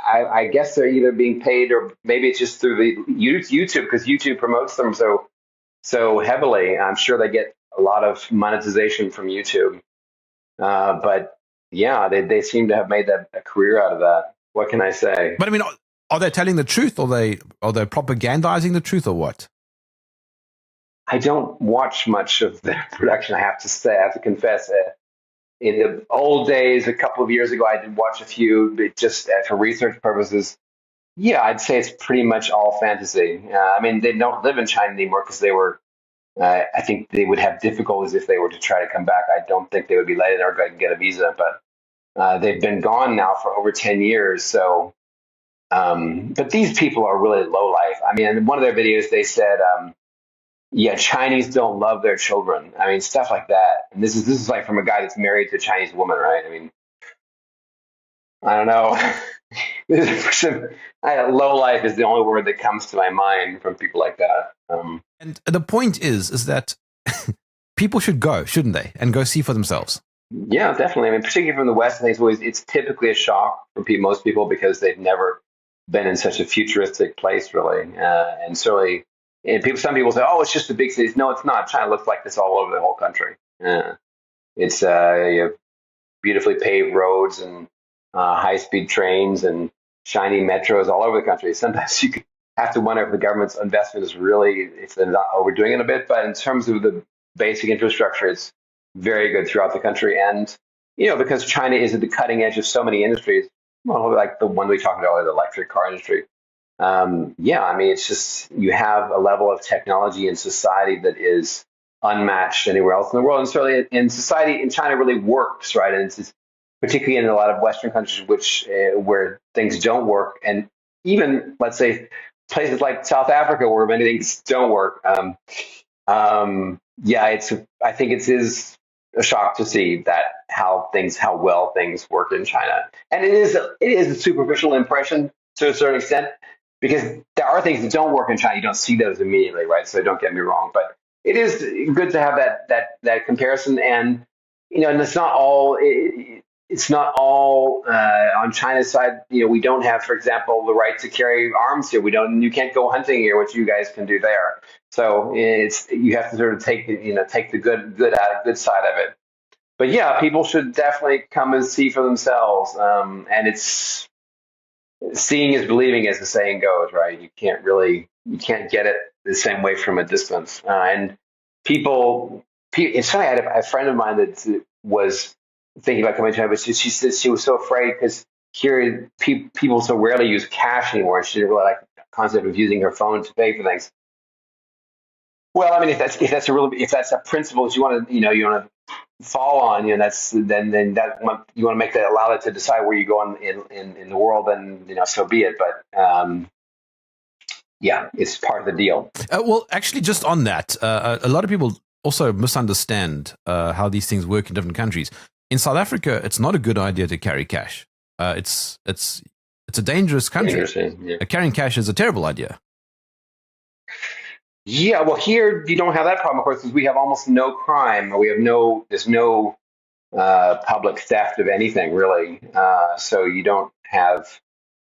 I guess they're either being paid or maybe it's just through the YouTube, because YouTube promotes them so heavily. I'm sure they get a lot of monetization from YouTube. But yeah, they seem to have made a career out of that. What can I say? But I mean, are they telling the truth, or are they propagandizing the truth, or what? I don't watch much of their production, I have to confess. In the old days, a couple of years ago, I did watch a few, but just for research purposes. Yeah, I'd say it's pretty much all fantasy. I mean, they don't live in China anymore because they were. I think they would have difficulties if they were to try to come back. I don't think they would be let in or get a visa, but they've been gone now for over 10 years. So, but these people are really low life. I mean, in one of their videos, they said, Chinese don't love their children. I mean, stuff like that. And this is like from a guy that's married to a Chinese woman, right? I mean, I don't know. Low life is the only word that comes to my mind from people like that. And the point is that people should go, shouldn't they, and go see for themselves. Yeah, definitely. I mean, particularly from the West, I think it's typically a shock for most people because they've never been in such a futuristic place, really. And certainly, some people say, "Oh, it's just the big cities." No, it's not. China looks like this all over the whole country. It's you have beautifully paved roads and high-speed trains and shiny metros all over the country. Sometimes you have to wonder if the government's investment is really, if they're not overdoing it a bit. But in terms of the basic infrastructure, it's very good throughout the country. And, because China is at the cutting edge of so many industries, well, like the one we talked about earlier, the electric car industry. Yeah, I mean, it's just, you have a level of technology in society that is unmatched anywhere else in the world. And certainly in society in China really works, right? And it's particularly in a lot of Western countries, where things don't work. And even, let's say, places like South Africa, where many things don't work. Yeah, I think it is a shock to see that how well things work in China. And it is a superficial impression to a certain extent, because there are things that don't work in China. You don't see those immediately, right? So don't get me wrong, but it is good to have that comparison. And and it's not all on China's side. We don't have, for example, the right to carry arms here. You can't go hunting here, which you guys can do there. So you have to sort of take the good side of it. But yeah, people should definitely come and see for themselves. And it's seeing is believing, as the saying goes, right? You can't get it the same way from a distance. And it's funny. I had a friend of mine that was thinking about coming to China, but she said she was so afraid because here people so rarely use cash anymore. She didn't really like the concept of using her phone to pay for things. Well, I mean, if that's a principle that you want to fall on, then you want to make that, allow it to decide where you go in the world, then so be it. But yeah, it's part of the deal. Well, actually, just on that, a lot of people also misunderstand how these things work in different countries. In South Africa, it's not a good idea to carry cash. It's a dangerous country. Yeah. Carrying cash is a terrible idea. Yeah, well, here you don't have that problem, of course, because we have almost no crime. There's no public theft of anything, really. So you don't have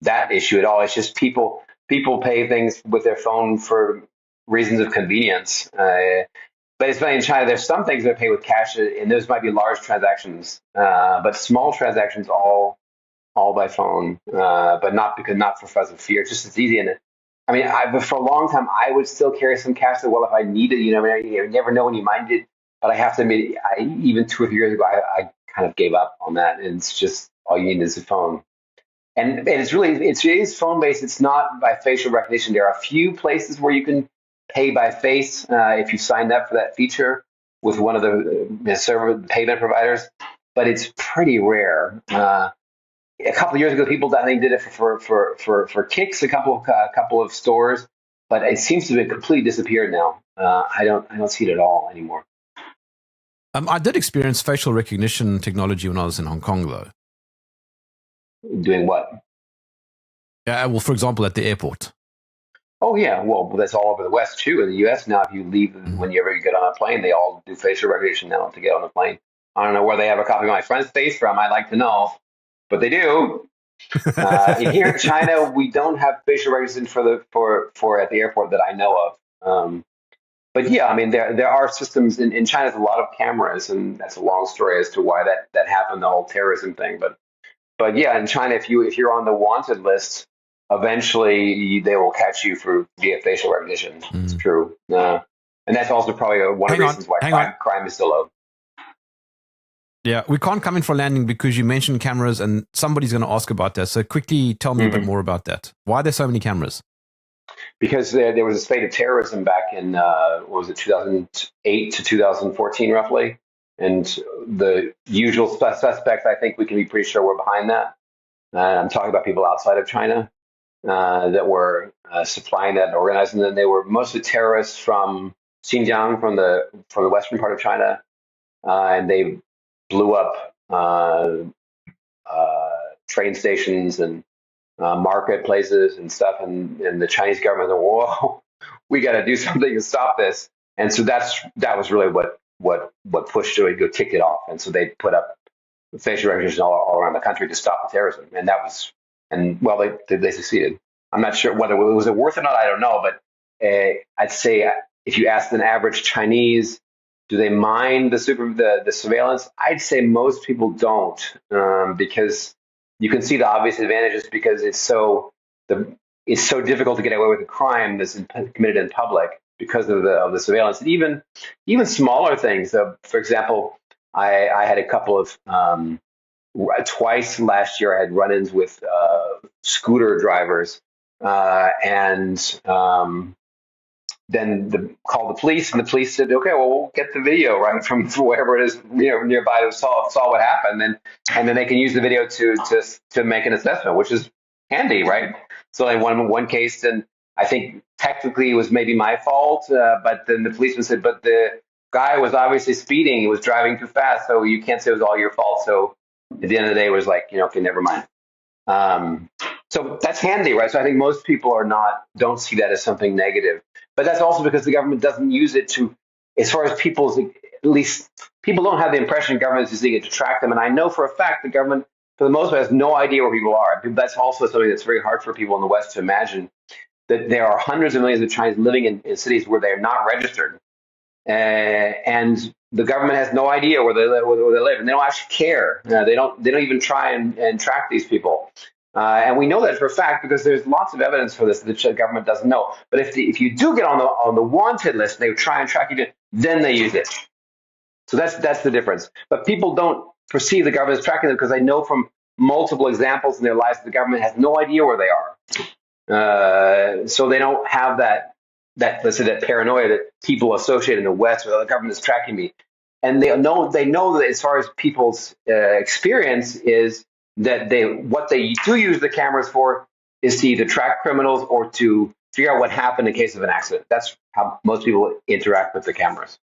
that issue at all. It's just people pay things with their phone for reasons of convenience. But it's funny, in China, there's some things that pay with cash, and those might be large transactions, but small transactions all by phone, but not for fear. It's just as easy. And I mean, but for a long time, I would still carry some cash. Well, if I need it, you never know when you might need it. But I have to admit, even 2 or 3 years ago, I kind of gave up on that. And it's just all you need is a phone. And it is phone based. It's not by facial recognition. There are a few places where you can pay by face if you signed up for that feature with one of the server payment providers, but it's pretty rare. A couple of years ago, people I think did it for kicks, a couple of stores, but it seems to have completely disappeared now. I don't see it at all anymore. I did experience facial recognition technology when I was in Hong Kong, though. Doing what? Well, for example, at the airport. Oh yeah, well that's all over the West too. In the U.S. now, if you leave, whenever you get on a plane, they all do facial recognition now to get on the plane. I don't know where they have a copy of my friend's face from. I'd like to know. But they do. Here in China, we don't have facial recognition for at the airport that I know of. But yeah, I mean, there are systems in China. There's a lot of cameras, and that's a long story as to why that happened, the whole terrorism thing. But yeah, in China, if you're on the wanted list, eventually they will catch you via facial recognition. It's true, and that's also probably one of the reasons why crime is so low. Yeah, we can't come in for landing because you mentioned cameras and somebody's going to ask about that. So quickly tell me a bit more about that. Why are there so many cameras? Because there was a spate of terrorism back in, 2008 to 2014, roughly. And the usual suspects, I think we can be pretty sure were behind that. I'm talking about people outside of China that were supplying that and organizing them. They were mostly terrorists from Xinjiang, from the western part of China. And they blew up train stations and marketplaces and stuff, and the Chinese government, whoa, we got to do something to stop this. And so that was really what pushed it, go kicked it off. And so they put up facial recognition all around the country to stop the terrorism. And that was, and well, they succeeded. I'm not sure whether it was worth it or not. I don't know, but I'd say if you asked an average Chinese, do they mind the surveillance? I'd say most people don't, because you can see the obvious advantages because it's so difficult to get away with a crime that's committed in public because of the surveillance. And even smaller things. For example, I had a couple of twice last year I had run-ins with scooter drivers, and then called the police, and the police said, "Okay, well, we'll get the video right from wherever it is, nearby to saw what happened, and then they can use the video to make an assessment, which is handy, right?" So in one case, and I think technically it was maybe my fault, but then the policeman said, "But the guy was obviously speeding; he was driving too fast, so you can't say it was all your fault." So at the end of the day, it was like, okay, never mind. So that's handy, right? So I think most people don't see that as something negative. But that's also because the government doesn't use it to, as far as at least people don't have the impression government is using it to track them. And I know for a fact the government, for the most part, has no idea where people are. That's also something that's very hard for people in the West to imagine, that there are hundreds of millions of Chinese living in cities where they're not registered. And the government has no idea where they live, and they don't actually care. They don't even try and track these people. And we know that for a fact because there's lots of evidence for this that the government doesn't know. But if you do get on the wanted list, they try and track you, then they use it. So that's the difference. But people don't perceive the government as tracking them because they know from multiple examples in their lives that the government has no idea where they are. So they don't have that let's say that paranoia that people associate in the West with, the government is tracking me. And they know that as far as people's experience is that what they do use the cameras for is to either track criminals or to figure out what happened in case of an accident. That's how most people interact with the cameras.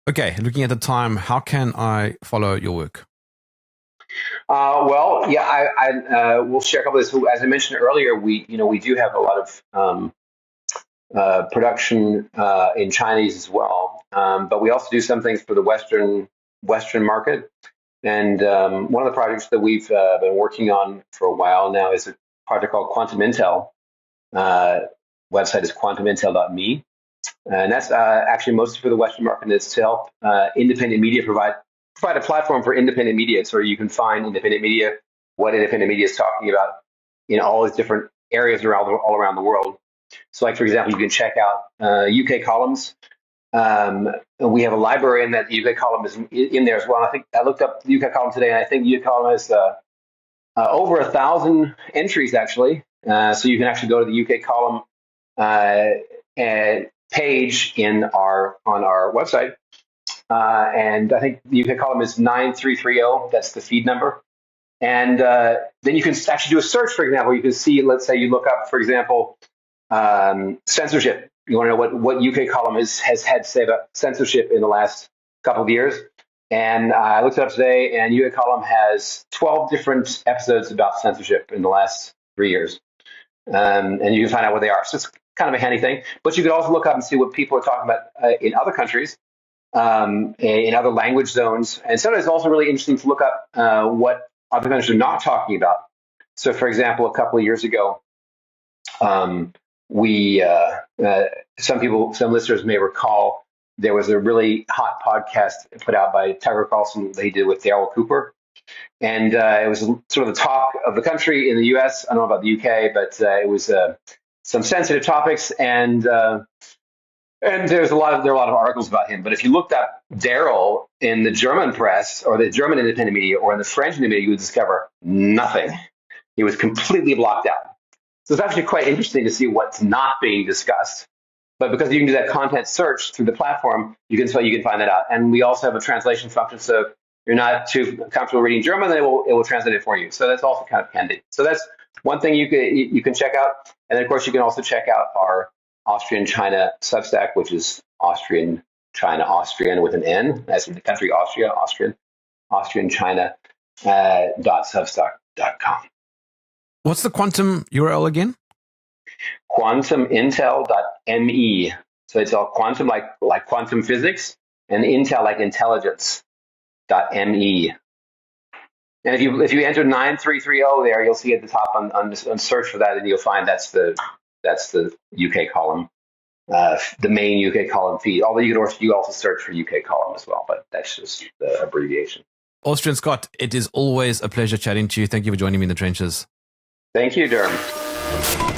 Okay, looking at the time, how can I follow your work? Well, yeah, I will share a couple of this. As I mentioned earlier, we do have a lot of production in Chinese as well, but we also do some things for the Western market. And one of the projects that we've been working on for a while now is a project called Quantum Intel. Website is quantumintel.me. And that's actually mostly for the Western market. And it's to help independent media provide a platform for independent media, so you can find independent media, what independent media is talking about in all these different areas all around the world. So, like, for example, you can check out UK columns. We have a library in that the UK column is in there as well. I think I looked up the UK column today, and I think the UK column has over 1,000 entries actually. So you can actually go to the UK column page on our website, and I think the UK column is 9330. That's the feed number. And then you can actually do a search. For example, you can see, let's say you look up, for example, censorship. You want to know what UK column has had to say about censorship in the last couple of years. And I looked it up today, and UK column has 12 different episodes about censorship in the last 3 years. And you can find out what they are. So it's kind of a handy thing. But you could also look up and see what people are talking about in other countries, in other language zones. And sometimes it's also really interesting to look up what other countries are not talking about. So, for example, a couple of years ago, some listeners may recall there was a really hot podcast put out by Tucker Carlson that he did with Daryl Cooper. And it was sort of the talk of the country in the US. I don't know about the UK, but it was some sensitive topics, and there are a lot of articles about him. But if you looked up Daryl in the German press or the German independent media or in the French independent media, you would discover nothing. He was completely blocked out. So it's actually quite interesting to see what's not being discussed. But because you can do that content search through the platform, you can find that out. And we also have a translation function, so if you're not too comfortable reading German, then it will translate it for you. So that's also kind of handy. So that's one thing you can check out. And then, of course, you can also check out our Austrian China Substack, which is Austrian China, Austrian with an N, as in the country Austria, Austrian China .substack.com. What's the quantum URL again? Quantumintel.me. So it's all quantum like quantum physics, and intel like intelligence.me. And if you enter 9330 there, you'll see at the top on search for that, and you'll find that's the UK column, the main UK column feed. Although you also search for UK column as well, but that's just the abbreviation. Austrian Scott, it is always a pleasure chatting to you. Thank you for joining me in the trenches. Thank you, Jerm.